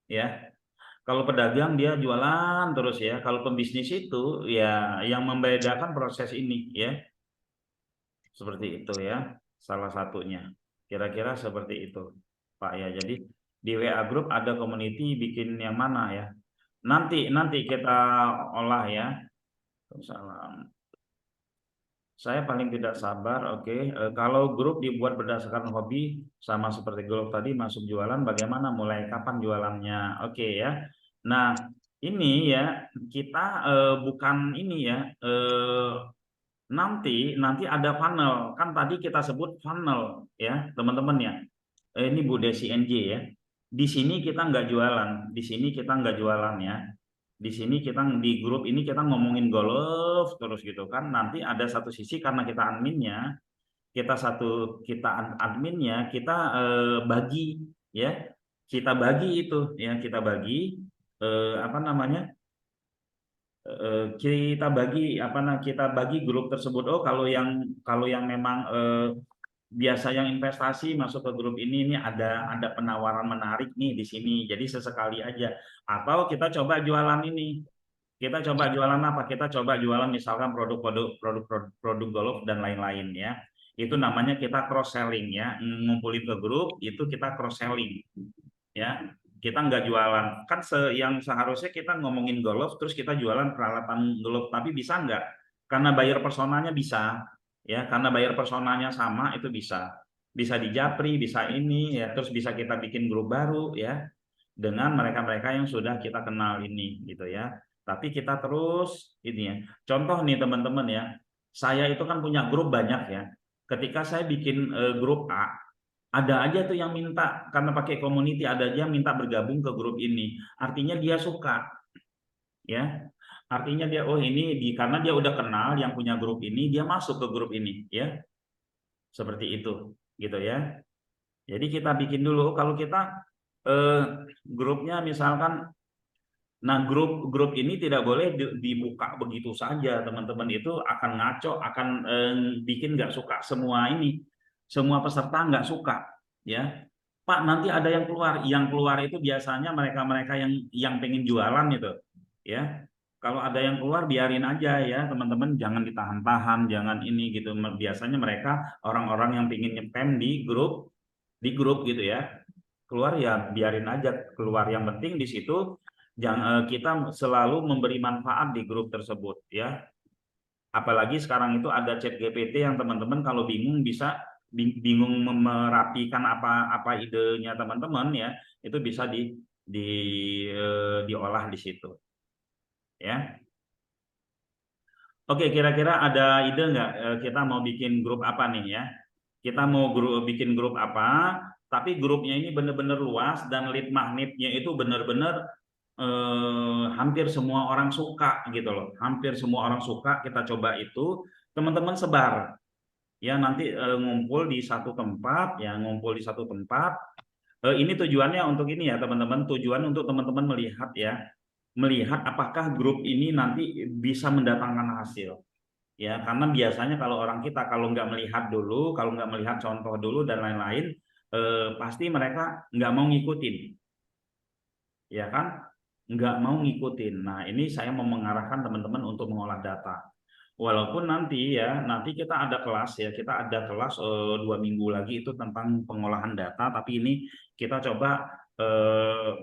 ya. Kalau pedagang dia jualan terus ya, kalau pebisnis itu ya yang membedakan proses ini ya. Seperti itu ya, salah satunya. Kira-kira seperti itu Pak ya. Jadi di WA Group ada community, bikin yang mana ya. Nanti kita olah ya. Salam. Saya paling tidak sabar, oke. Kalau grup dibuat berdasarkan hobi, sama seperti grup tadi masuk jualan, bagaimana mulai kapan jualannya? Oke ya. Nah, ini ya kita bukan ini ya. Nanti ada funnel. Kan tadi kita sebut funnel ya, teman-teman ya. Ini Bu Desi NJ ya. Di sini kita nggak jualan, di sini kita nggak jualan ya. Di sini kita di grup ini kita ngomongin golf terus gitu kan. Nanti ada satu sisi karena kita adminnya, adminnya kita bagi ya. Kita bagi itu ya, kita bagi apa namanya? Kita bagi grup tersebut. Oh, kalau yang memang biasa yang investasi masuk ke grup ini ada penawaran menarik nih di sini. Jadi sesekali aja. Atau kita coba jualan ini. Kita coba jualan apa? Kita coba jualan misalkan produk golf dan lain-lain ya. Itu namanya kita cross selling ya. Ngumpulin ke grup itu kita cross selling ya. Kita nggak jualan. Kan yang seharusnya kita ngomongin golf terus kita jualan peralatan golf, tapi bisa nggak? Karena bayar personanya bisa ya, karena bayar personanya sama itu bisa di Japri, bisa ini ya, terus bisa kita bikin grup baru ya dengan mereka-mereka yang sudah kita kenal ini gitu ya. Tapi kita terus ini ya. Contoh nih teman-teman ya, saya itu kan punya grup banyak ya. Ketika saya bikin grup A, ada aja tuh yang minta karena pakai community, ada aja yang minta bergabung ke grup ini. Artinya dia suka ya. Artinya dia oh ini karena dia udah kenal yang punya grup ini, dia masuk ke grup ini ya. Seperti itu gitu ya. Jadi kita bikin dulu kalau kita grupnya misalkan, nah grup ini tidak boleh dibuka begitu saja teman-teman, itu akan ngaco, akan bikin nggak suka semua peserta nggak suka ya. Pak nanti ada yang keluar itu biasanya mereka-mereka yang pengen jualan itu ya. Kalau ada yang keluar biarin aja ya teman-teman, jangan ditahan-tahan, jangan ini gitu. Biasanya mereka orang-orang yang pengen nyepam di grup gitu ya, keluar ya biarin aja keluar, yang penting di situ kita selalu memberi manfaat di grup tersebut ya. Apalagi sekarang itu ada chat GPT yang teman-teman kalau bingung bisa bingung merapikan apa idenya teman-teman ya, itu bisa di diolah di situ ya. Oke, kira-kira ada ide nggak kita mau bikin grup apa nih ya? Kita mau bikin grup apa? tapi grupnya ini benar-benar luas dan lead magnetnya itu benar-benar hampir semua orang suka gitu loh. Hampir semua orang suka. Kita coba itu, teman-teman sebar ya, nanti ngumpul di satu tempat ya, ngumpul di satu tempat. Ini tujuannya untuk ini ya teman-teman, tujuan untuk teman-teman melihat ya, melihat apakah grup ini nanti bisa mendatangkan hasil ya, karena biasanya kalau orang kita kalau nggak melihat dulu, kalau nggak melihat contoh dulu dan lain-lain, pasti mereka nggak mau ngikutin ya kan, nggak mau ngikutin. Nah ini saya mau mengarahkan teman-teman untuk mengolah data. Walaupun nanti ya, nanti kita ada kelas ya, kita ada kelas 2 minggu lagi itu tentang pengolahan data, tapi ini kita coba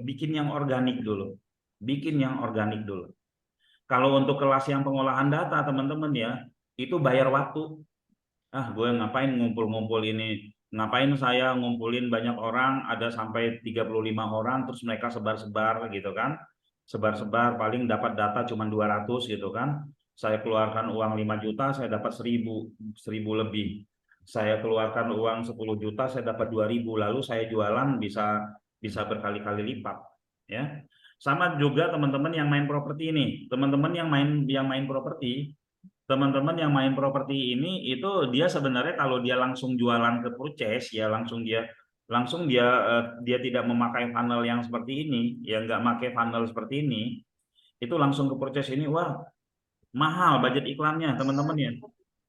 bikin yang organik dulu, bikin yang organik dulu. Kalau untuk kelas yang pengolahan data teman-teman ya, itu bayar waktu. Gue ngapain ngumpul-ngumpul ini, ngapain saya ngumpulin banyak orang, ada sampai 35 orang, terus mereka sebar-sebar gitu kan, sebar-sebar paling dapat data cuma 200 gitu kan, saya keluarkan uang 5 juta, saya dapat 1000 lebih, saya keluarkan uang 10 juta, saya dapat 2000, lalu saya jualan bisa bisa berkali-kali lipat ya. Sama juga teman-teman yang main properti ini, teman-teman yang main properti, teman-teman yang main properti ini itu dia sebenarnya kalau dia langsung jualan ke purchase ya, langsung dia tidak memakai funnel yang seperti ini ya, nggak pakai funnel seperti ini, itu langsung ke purchase ini, wah mahal budget iklannya teman-teman ya.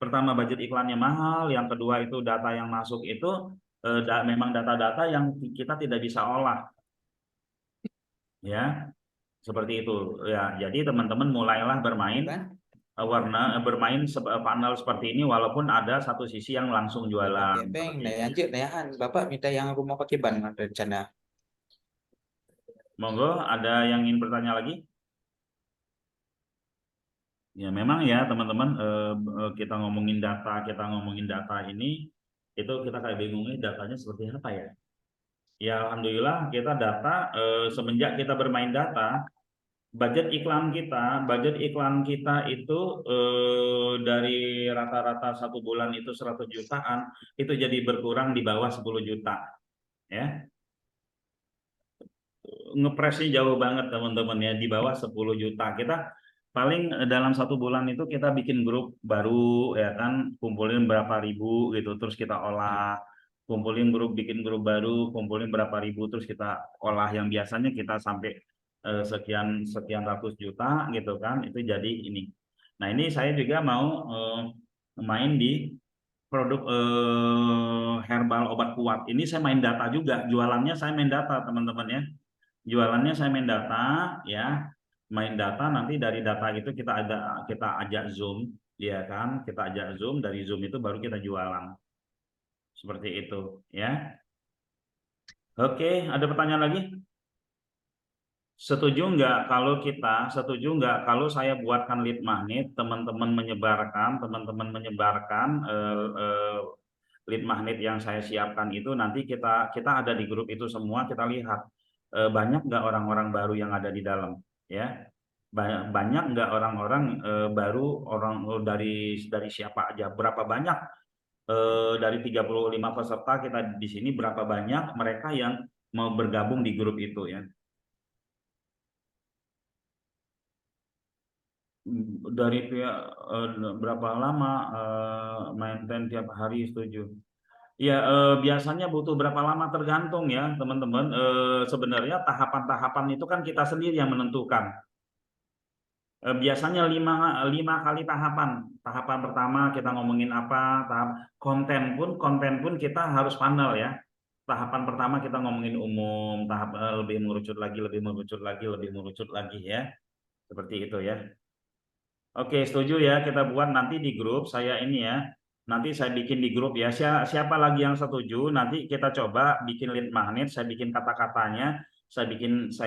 Pertama budget iklannya mahal, yang kedua itu data yang masuk itu memang data-data yang kita tidak bisa olah ya, seperti itu ya. Jadi teman-teman mulailah bermain panel seperti ini, walaupun ada satu sisi yang langsung jualan. Oke, Bang. Nah, lanjut ya. Bapak minta yang rumah pakai ban ada rencana. Monggo, ada yang ingin bertanya lagi? Ya memang ya teman-teman, kita ngomongin data ini, itu kita kayak bingung nih datanya seperti apa ya. Ya alhamdulillah kita data, semenjak kita bermain data, budget iklan kita itu dari rata-rata 1 bulan itu 100 jutaan, itu jadi berkurang di bawah 10 juta ya. Ngepresnya jauh banget teman-teman ya, di bawah 10 juta. Kita paling dalam 1 bulan itu kita bikin grup baru ya kan, kumpulin berapa ribu gitu, terus kita olah, bikin grup baru, kumpulin berapa ribu, terus kita olah, yang biasanya kita sampai sekian sekian ratus juta gitu kan, itu jadi ini. Nah ini saya juga mau main di produk herbal obat kuat. Ini saya main data juga, jualannya saya main data teman-teman ya. Jualannya saya main data ya, main data, nanti dari data itu kita ajak Zoom ya kan, kita ajak Zoom, dari Zoom itu baru kita jualan, seperti itu ya. Oke, ada pertanyaan lagi? Setuju nggak kalau saya buatkan lead magnet, teman-teman menyebarkan lead magnet yang saya siapkan itu, nanti kita ada di grup itu semua, kita lihat banyak nggak orang-orang baru yang ada di dalam ya, banyak nggak orang-orang baru, dari siapa aja, berapa banyak dari 35 peserta kita di sini, berapa banyak mereka yang mau bergabung di grup itu ya. Dari pihak berapa lama maintain tiap hari, setuju ya. Biasanya butuh berapa lama tergantung ya teman-teman. Sebenarnya tahapan-tahapan itu kan kita sendiri yang menentukan. Biasanya 5 kali tahapan pertama kita ngomongin apa, konten pun kita harus funnel ya. Tahapan pertama kita ngomongin umum, tahap lebih mengerucut lagi ya, seperti itu ya. Oke, setuju ya, kita buat nanti di grup saya ini ya. Nanti saya bikin di grup ya. Siapa lagi yang setuju? Nanti kita coba bikin lead magnet, saya bikin kata-katanya, saya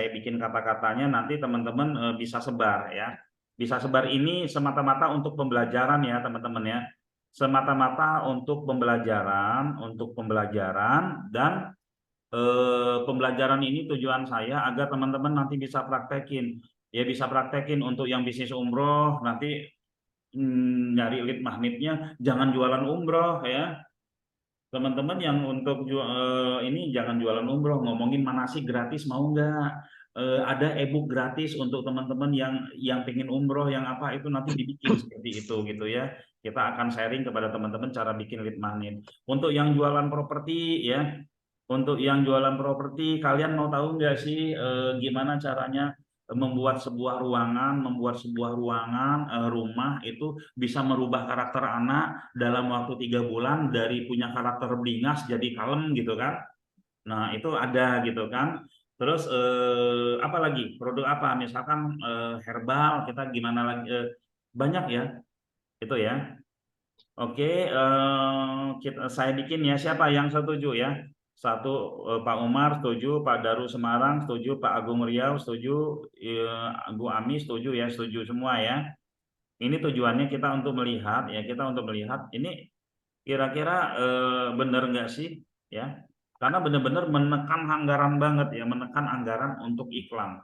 bikin kata-katanya, nanti teman-teman bisa sebar ya. Bisa sebar, ini semata-mata untuk pembelajaran ya, teman-teman ya. Semata-mata untuk pembelajaran dan pembelajaran ini tujuan saya agar teman-teman nanti bisa praktekin. Ya bisa praktekin untuk yang bisnis umroh, nanti nyari lead magnetnya jangan jualan umroh ya. Teman-teman yang untuk ini jangan jualan umroh, ngomongin manasik gratis mau nggak? Ada e-book gratis untuk teman-teman yang pengen umroh, yang apa itu nanti dibikin seperti itu gitu ya. Kita akan sharing kepada teman-teman cara bikin lead magnet. Untuk yang jualan properti ya, untuk yang jualan properti, kalian mau tahu nggak sih gimana caranya membuat sebuah ruangan rumah itu bisa merubah karakter anak dalam waktu 3 bulan dari punya karakter beringas jadi kalem gitu kan? Nah itu ada gitu kan? Terus apa lagi? Produk apa? Misalkan herbal, kita gimana lagi? Banyak ya itu ya. Oke, saya bikin ya. Siapa yang setuju ya? Satu, Pak Umar setuju, Pak Daru Semarang setuju, Pak Agung Riau setuju, Bu Ami setuju ya, setuju semua ya. Ini tujuannya kita untuk melihat ya, kita untuk melihat ini kira-kira benar nggak sih ya? Karena benar-benar menekan anggaran banget ya, menekan anggaran untuk iklan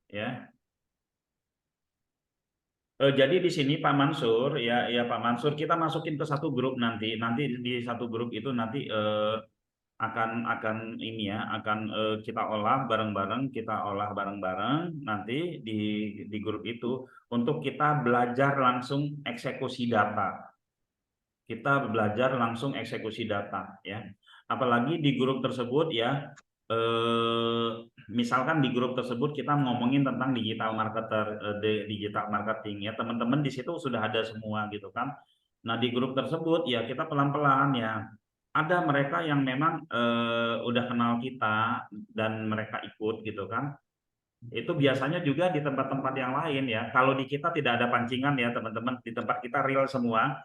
ya. Jadi di sini Pak Mansur ya, Pak Mansur, kita masukin ke satu grup nanti di satu grup itu nanti akan ini ya, akan kita olah bareng-bareng nanti di grup itu untuk kita belajar langsung eksekusi data. Kita belajar langsung eksekusi data ya. Apalagi di grup tersebut ya, misalkan di grup tersebut kita ngomongin tentang digital marketer, digital marketing ya, teman-teman di situ sudah ada semua gitu kan. Nah di grup tersebut ya kita pelan-pelan ya, ada mereka yang memang udah kenal kita dan mereka ikut gitu kan. Itu biasanya juga di tempat-tempat yang lain ya. Kalau di kita tidak ada pancingan ya teman-teman, di tempat kita real semua.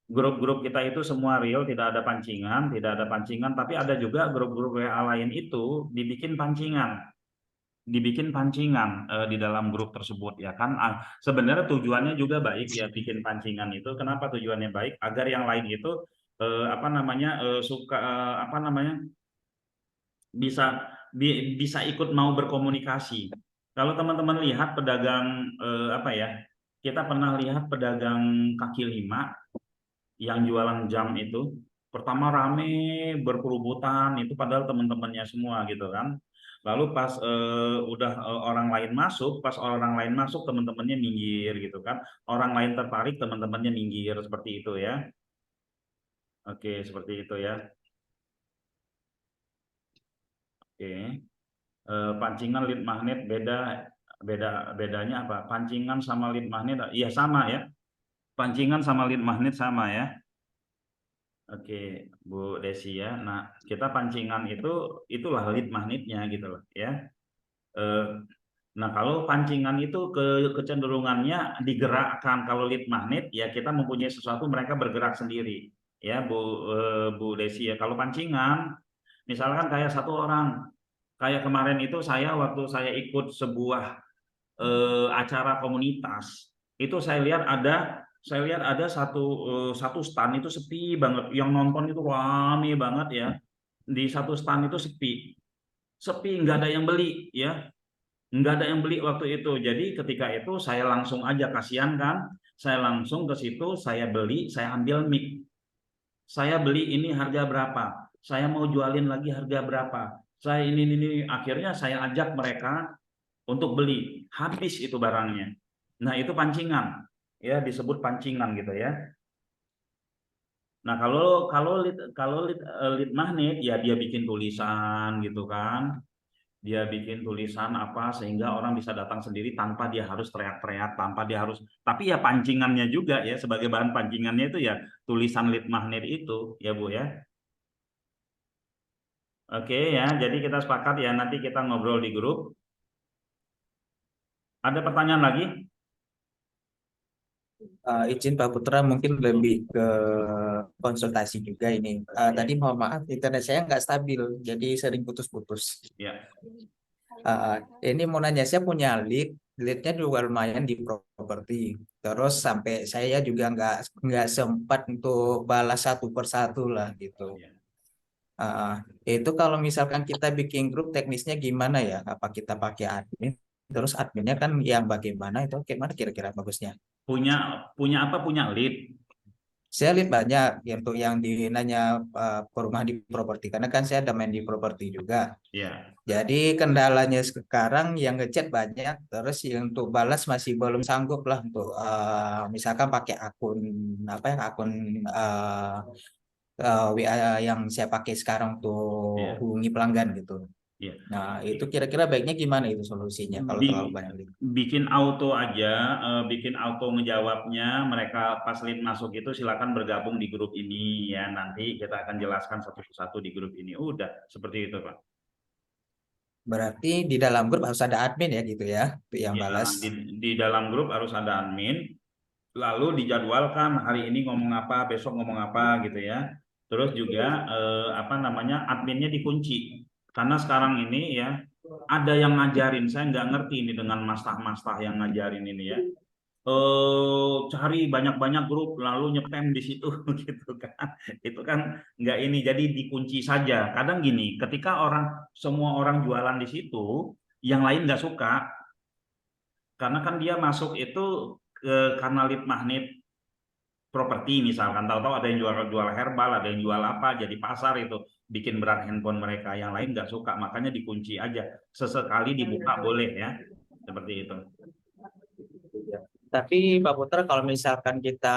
Grup-grup kita itu semua real, tidak ada pancingan, tapi ada juga grup-grup WA lain itu dibikin pancingan, di dalam grup tersebut ya kan. Sebenarnya tujuannya juga baik ya, bikin pancingan itu. Kenapa tujuannya baik? Agar yang lain itu bisa ikut mau berkomunikasi. Kalau teman-teman lihat pedagang kita pernah lihat pedagang kaki lima yang jualan jam itu, pertama rame berkerubutan itu padahal teman-temannya semua gitu kan. Lalu pas pas orang lain masuk teman-temannya minggir gitu kan. Orang lain tertarik teman-temannya minggir, seperti itu ya. Oke, seperti itu ya. Oke. Pancingan lead magnet bedanya apa? Pancingan sama lead magnet iya sama ya. Pancingan sama lead magnet sama ya. Oke, Bu Desi ya. Nah, kita pancingan itulah lead magnetnya gitu loh ya. Nah, kalau pancingan itu kecenderungannya digerakkan. Kalau lead magnet ya kita mempunyai sesuatu, mereka bergerak sendiri ya, Bu Desi ya. Kalau pancingan misalkan kayak satu orang, kayak kemarin itu waktu saya ikut sebuah acara komunitas, itu saya lihat ada satu stand itu sepi banget, yang nonton itu rame banget ya. Di satu stand itu sepi, nggak ada yang beli ya, nggak ada yang beli waktu itu. Jadi ketika itu saya langsung aja, kasihan kan, saya langsung ke situ, saya beli, saya ambil mic, saya beli ini harga berapa, saya mau jualin lagi harga berapa, saya ini akhirnya saya ajak mereka untuk beli, habis itu barangnya. Nah itu pancingan ya, disebut pancingan gitu ya. Nah kalau lead magnet ya dia bikin tulisan gitu kan, dia bikin tulisan apa sehingga orang bisa datang sendiri tanpa dia harus teriak-teriak, tapi ya pancingannya juga ya, sebagai bahan pancingannya itu ya tulisan lead magnet itu ya Bu ya. Oke ya, jadi kita sepakat ya, nanti kita ngobrol di grup. Ada pertanyaan lagi? Izin Pak Putra mungkin lebih ke konsultasi juga ini. Tadi mohon maaf internet saya nggak stabil, jadi sering putus-putus. Ya. Ini mau nanya, saya punya leadnya juga lumayan di properti. Terus sampai saya juga nggak sempat untuk balas satu persatu lah gitu. Ya. Itu kalau misalkan kita bikin grup teknisnya gimana ya? Apa kita pakai admin? Terus adminnya kan yang bagaimana itu? Gimana kira-kira bagusnya? Punya lead. Saya lihat banyak untuk yang di nanya rumah di properti, karena kan saya ada main di properti juga. Ya, Jadi kendalanya sekarang yang ngechat banyak, terus yang untuk balas masih belum sanggup lah untuk misalkan pakai akun apa ya, akun WA yang saya pakai sekarang untuk ya, hubungi pelanggan gitu. ya. Nah, itu kira-kira baiknya gimana itu solusinya kalau terlalu Bi- banyak link? bikin auto aja, bikin auto ngejawabnya. Mereka pas lead masuk itu silakan bergabung di grup ini ya. Nanti kita akan jelaskan satu persatu di grup ini. Udah seperti itu, Pak. Berarti di dalam grup harus ada admin ya gitu ya, untuk yang Ya, balas. di dalam grup harus ada admin, lalu dijadwalkan hari ini ngomong apa, besok ngomong apa gitu ya. Terus juga apa namanya adminnya dikunci karena sekarang ini ya ada yang ngajarin, saya nggak ngerti ini dengan mastah-mastah yang ngajarin ini ya. Cari banyak-banyak grup lalu nyetem di situ gitu kan. Itu kan nggak ini, jadi dikunci saja. Kadang gini, ketika semua orang jualan di situ, yang lain nggak suka karena kan dia masuk itu karena lead magnet properti misalkan, tahu-tahu ada yang jual herbal, ada yang jual apa, jadi pasar itu bikin berat handphone mereka, yang lain nggak suka, makanya dikunci aja. Sesekali dibuka boleh ya, seperti itu. Tapi Pak Putra, kalau misalkan kita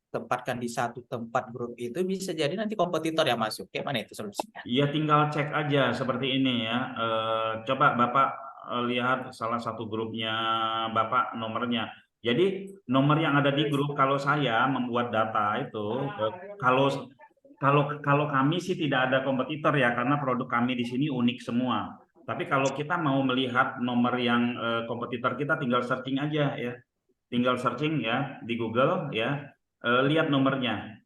tempatkan di satu tempat grup itu bisa jadi nanti kompetitor yang masuk. Kayak mana itu solusinya? Ya tinggal cek aja seperti ini ya. Coba Bapak lihat salah satu grupnya Bapak nomornya. Jadi nomor yang ada di grup, kalau saya membuat data itu, kalau kalau kami sih tidak ada kompetitor ya, karena produk kami di sini unik semua. Tapi kalau kita mau melihat nomor yang kompetitor kita, tinggal searching aja ya. Tinggal searching ya di Google ya. Lihat nomornya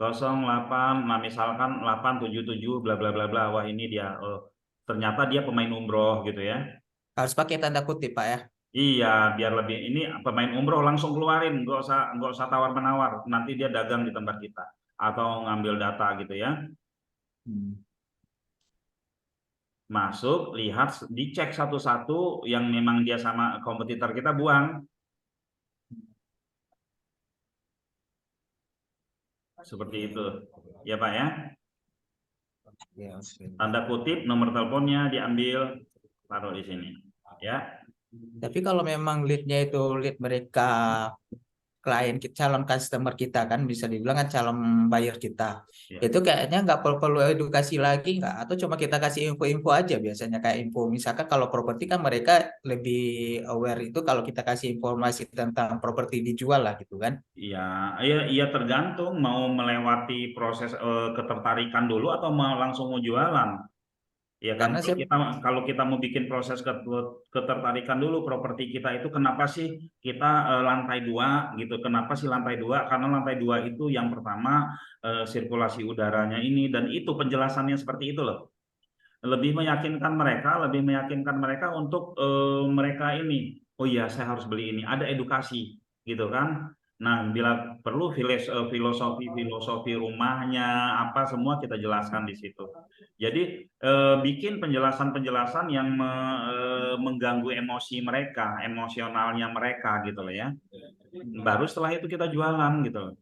08, nah misalkan 877 bla bla bla bla. Wah, ini dia. Ternyata dia pemain umroh gitu ya. Harus pakai tanda kutip, Pak ya. Iya, biar lebih ini pemain umroh langsung keluarin, nggak usah tawar menawar. Nanti dia dagang di tempat kita atau ngambil data gitu ya. Hmm. Masuk, lihat, dicek satu-satu yang memang dia sama kompetitor kita, buang. Seperti itu. Ya Pak ya. Ya, oke. Tanda kutip, nomor teleponnya diambil, taruh di sini. Ya. Tapi kalau memang leadnya itu lead mereka klien kita, calon customer kita kan bisa dibilang kan calon buyer kita. Ya. Itu kayaknya nggak perlu edukasi lagi nggak? Atau cuma kita kasih info-info aja biasanya kayak info. Misalkan kalau properti kan mereka lebih aware itu kalau kita kasih informasi tentang properti dijual lah gitu kan. Iya, iya, iya tergantung mau melewati proses ketertarikan dulu atau mau langsung mau jualan. Ya kan, Karena saya kalau kita mau bikin proses ketertarikan dulu properti kita itu, kenapa sih kita lantai 2 gitu? Kenapa sih lantai 2? Karena lantai 2 itu yang pertama sirkulasi udaranya ini, dan itu penjelasannya seperti itu loh. Lebih meyakinkan mereka untuk mereka ini, oh iya saya harus beli ini, ada edukasi gitu kan. Nah, bila perlu filosofi rumahnya apa semua kita jelaskan di situ. Jadi bikin penjelasan-penjelasan yang mengganggu emosi mereka, emosionalnya mereka gitu loh ya. Baru setelah itu kita jualan gitu loh.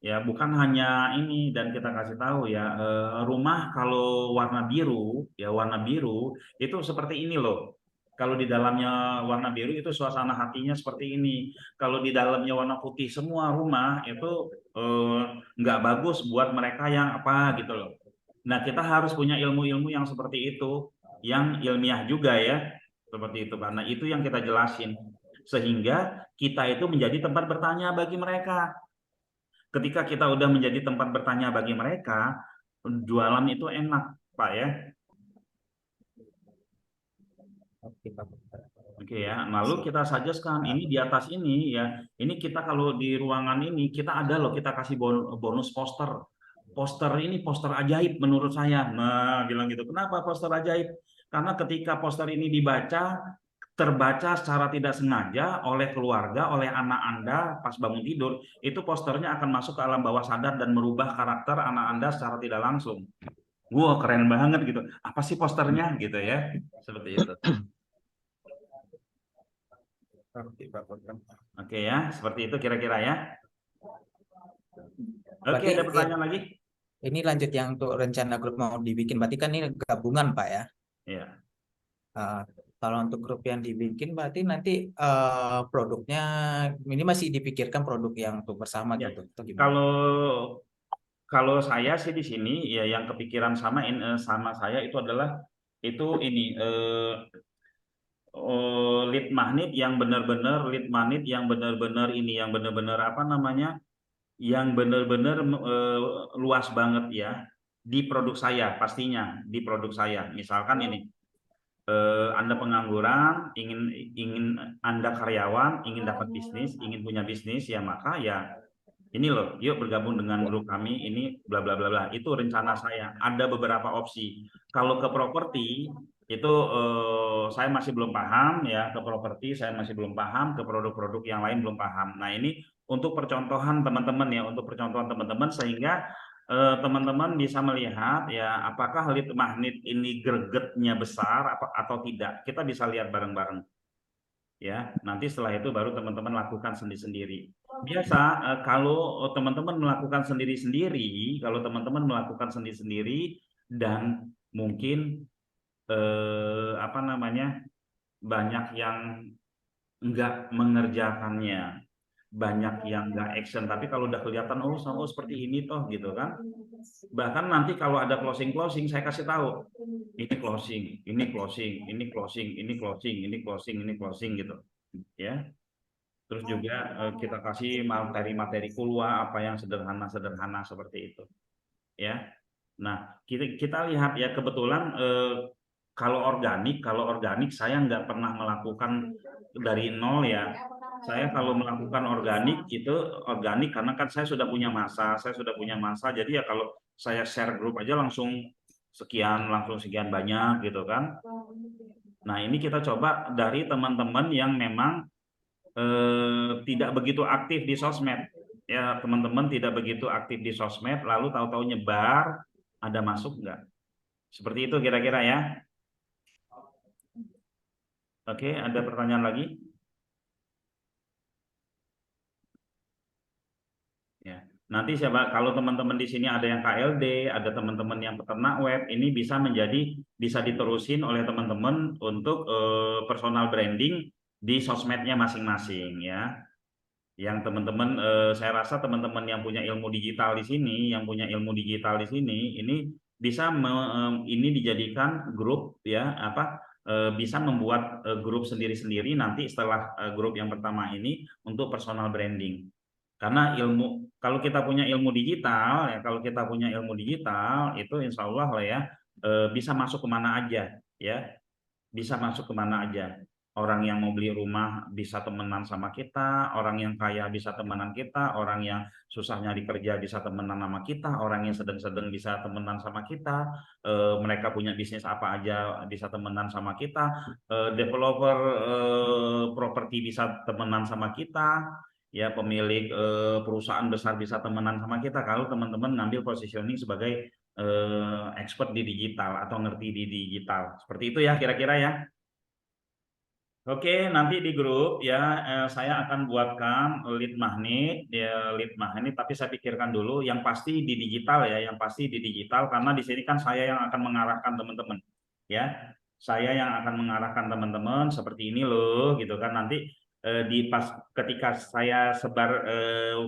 Ya, bukan hanya ini, dan kita kasih tahu ya, rumah kalau warna biru, ya warna biru itu seperti ini loh. Kalau di dalamnya warna biru itu suasana hatinya seperti ini. Kalau di dalamnya warna putih semua rumah itu eh, nggak bagus buat mereka yang apa gitu loh. Nah, kita harus punya ilmu-ilmu yang seperti itu, yang ilmiah juga ya, seperti itu. Karena itu yang kita jelasin. Sehingga kita itu menjadi tempat bertanya bagi mereka. Ketika kita udah menjadi tempat bertanya bagi mereka, jualan itu enak, Pak ya. oke, Pak. Oke ya. Lalu kita suggest-kan ini di atas ini ya. Ini kita kalau di ruangan ini kita ada loh, kita kasih bonus poster. Poster ini poster ajaib menurut saya. Nah, bilang gitu. Kenapa poster ajaib? Karena ketika poster ini terbaca secara tidak sengaja oleh keluarga, oleh anak Anda pas bangun tidur, itu posternya akan masuk ke alam bawah sadar dan merubah karakter anak Anda secara tidak langsung. Wah, keren banget gitu. Apa sih posternya gitu ya? Seperti itu. Oke, Pak. Oke ya, seperti itu kira-kira ya. Oke, Berarti ada pertanyaan lagi? ini lanjut yang untuk rencana grup mau dibikin. Berarti kan ini gabungan, Pak ya. Ya. Uh, Kalau untuk grup yang dibikin berarti nanti produknya ini masih dipikirkan produk yang untuk bersama Ya. gitu atau gimana? Kalau saya sih di sini ya yang kepikiran sama saya itu adalah itu ini lead magnet yang benar-benar ini yang benar-benar apa namanya? Yang benar-benar luas banget ya di produk saya pastinya di produk saya. Misalkan ini Anda pengangguran, ingin Anda karyawan, ingin dapat bisnis, ingin punya bisnis ya maka ya ini loh, yuk bergabung dengan grup kami ini bla bla bla bla. Itu rencana saya. Ada beberapa opsi. Kalau ke properti itu saya masih belum paham ya, ke properti saya masih belum paham, ke produk-produk yang lain belum paham. Nah, ini untuk percontohan teman-teman ya, untuk percontohan teman-teman sehingga teman-teman bisa melihat ya apakah lead magnet ini gregetnya besar atau tidak. Kita bisa lihat bareng-bareng. Ya, nanti setelah itu baru teman-teman lakukan sendiri-sendiri. Biasa kalau teman-teman melakukan sendiri-sendiri, dan mungkin apa namanya banyak yang enggak mengerjakannya, banyak yang enggak action. Tapi kalau udah kelihatan sama seperti ini toh gitu kan. Bahkan nanti kalau ada closing saya kasih tahu ini closing, ini closing, ini closing, ini closing, ini closing, ini closing gitu ya. Terus juga kita kasih materi-materi keluar apa yang sederhana-sederhana seperti itu ya. Nah, kita lihat ya kebetulan kalau organik saya nggak pernah melakukan dari nol ya. Saya kalau melakukan organik itu organik karena kan saya sudah punya masa, jadi ya kalau saya share grup aja langsung sekian banyak gitu kan. Nah, ini kita coba dari teman-teman yang memang tidak begitu aktif di sosmed ya, teman-teman tidak begitu aktif di sosmed lalu tahu-tahu nyebar, ada masuk nggak seperti itu kira-kira ya. Oke, ada pertanyaan lagi ya. Nanti siapa kalau teman-teman di sini ada yang KLD, ada teman-teman yang peternak web, ini bisa diterusin oleh teman-teman untuk personal branding di sosmednya masing-masing ya. Yang teman-teman saya rasa teman-teman yang punya ilmu digital di sini, ini bisa ini dijadikan grup ya bisa membuat grup sendiri-sendiri nanti setelah grup yang pertama ini untuk personal branding. Karena kalau kita punya ilmu digital itu insya Allah lah ya bisa masuk kemana aja ya, bisa masuk kemana aja. Orang yang mau beli rumah bisa temenan sama kita, orang yang kaya bisa temenan kita, orang yang susah nyari kerja bisa temenan sama kita, orang yang sedang-sedang bisa temenan sama kita, mereka punya bisnis apa aja bisa temenan sama kita, developer properti bisa temenan sama kita, ya pemilik perusahaan besar bisa temenan sama kita kalau teman-teman ngambil positioning sebagai expert di digital atau ngerti di digital. Seperti itu ya kira-kira ya. Oke, nanti di grup ya saya akan buatkan lead magnet tapi saya pikirkan dulu yang pasti di digital ya, karena di sini kan saya yang akan mengarahkan teman-teman ya. Saya yang akan mengarahkan teman-teman seperti ini loh gitu kan nanti ketika saya sebar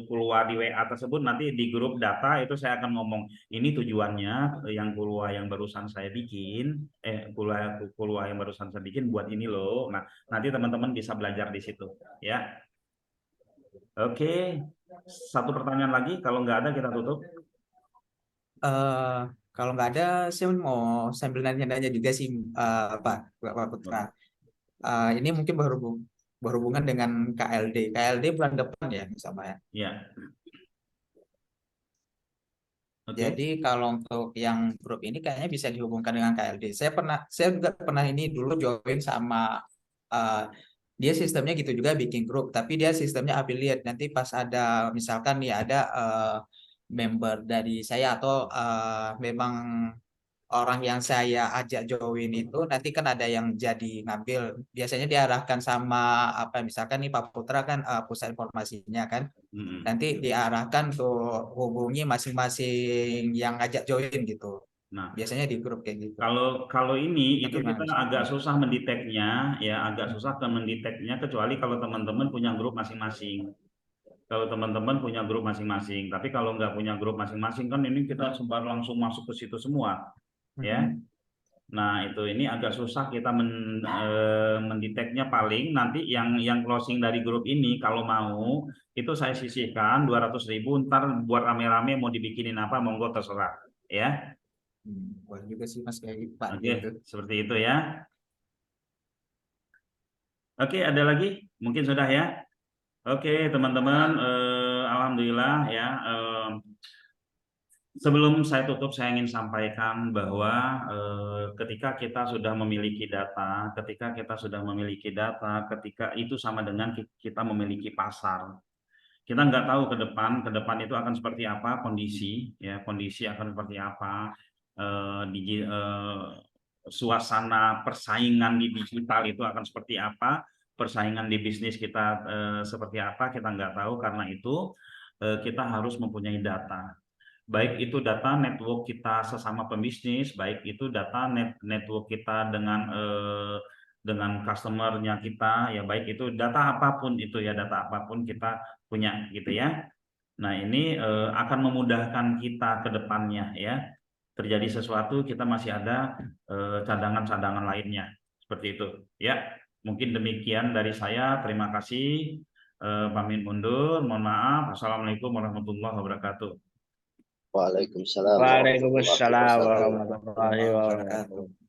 keluar di WA tersebut nanti di grup data itu saya akan ngomong ini tujuannya yang keluar yang barusan saya bikin keluar yang barusan saya bikin buat ini loh. Nah, nanti teman-teman bisa belajar di situ ya. Oke, satu pertanyaan lagi kalau nggak ada kita tutup. Kalau nggak ada, saya mau sambil nanya-nanya juga sih, Pak Putra. Ini mungkin berhubungan dengan KLD. KLD bulan depan ya, sama ya. Ya. Oke. Jadi kalau untuk yang grup ini kayaknya bisa dihubungkan dengan KLD. Saya juga pernah ini dulu join sama dia sistemnya gitu juga bikin grup, tapi dia sistemnya affiliate. Nanti pas ada misalkan nih ada member dari saya atau memang orang yang saya ajak join itu nanti kan ada yang jadi ngambil. Biasanya diarahkan sama apa misalkan nih Pak Putra kan pusat informasinya kan. Mm-mm. Nanti diarahkan tuh hubungi masing-masing yang ngajak join gitu. Nah, Biasanya di grup kayak gitu. kalau ini Itu itu gimana kita Mas? agak susah mendeteknya, ya agak susah mendeteknya kecuali kalau teman-teman punya grup masing-masing. Kalau teman-teman punya grup masing-masing, tapi kalau nggak punya grup masing-masing kan ini kita sebar langsung masuk ke situ semua, ya. Mm-mm. Nah ini agak susah kita mendeteknya, paling nanti yang closing dari grup ini kalau mau itu saya sisihkan 200.000, ntar buat rame-rame mau dibikinin apa monggo terserah, ya. Boleh juga sih Mas kayak Pak Oke, gitu. seperti itu ya. Oke, ada lagi? Mungkin sudah ya. Oke, teman-teman, alhamdulillah ya. Sebelum saya tutup, saya ingin sampaikan bahwa ketika kita sudah memiliki data, ketika itu sama dengan kita memiliki pasar. Kita nggak tahu ke depan itu akan seperti apa kondisi, ya kondisi akan seperti apa, suasana persaingan di digital itu akan seperti apa, persaingan di bisnis kita seperti apa, kita nggak tahu. Karena itu kita harus mempunyai data. Baik itu data network kita sesama pembisnis, baik itu data network kita dengan customernya kita, ya baik itu data apapun itu ya, data apapun kita punya gitu ya. Nah ini akan memudahkan kita ke depannya ya. Terjadi sesuatu kita masih ada cadangan-cadangan lainnya seperti itu ya. Mungkin demikian dari saya. Terima kasih. Pamit mundur. Mohon maaf. Assalamualaikum warahmatullahi wabarakatuh. Waalaikumsalam warahmatullahi Waalaikumsalam wabarakatuh. warahmatullahi wabarakatuh.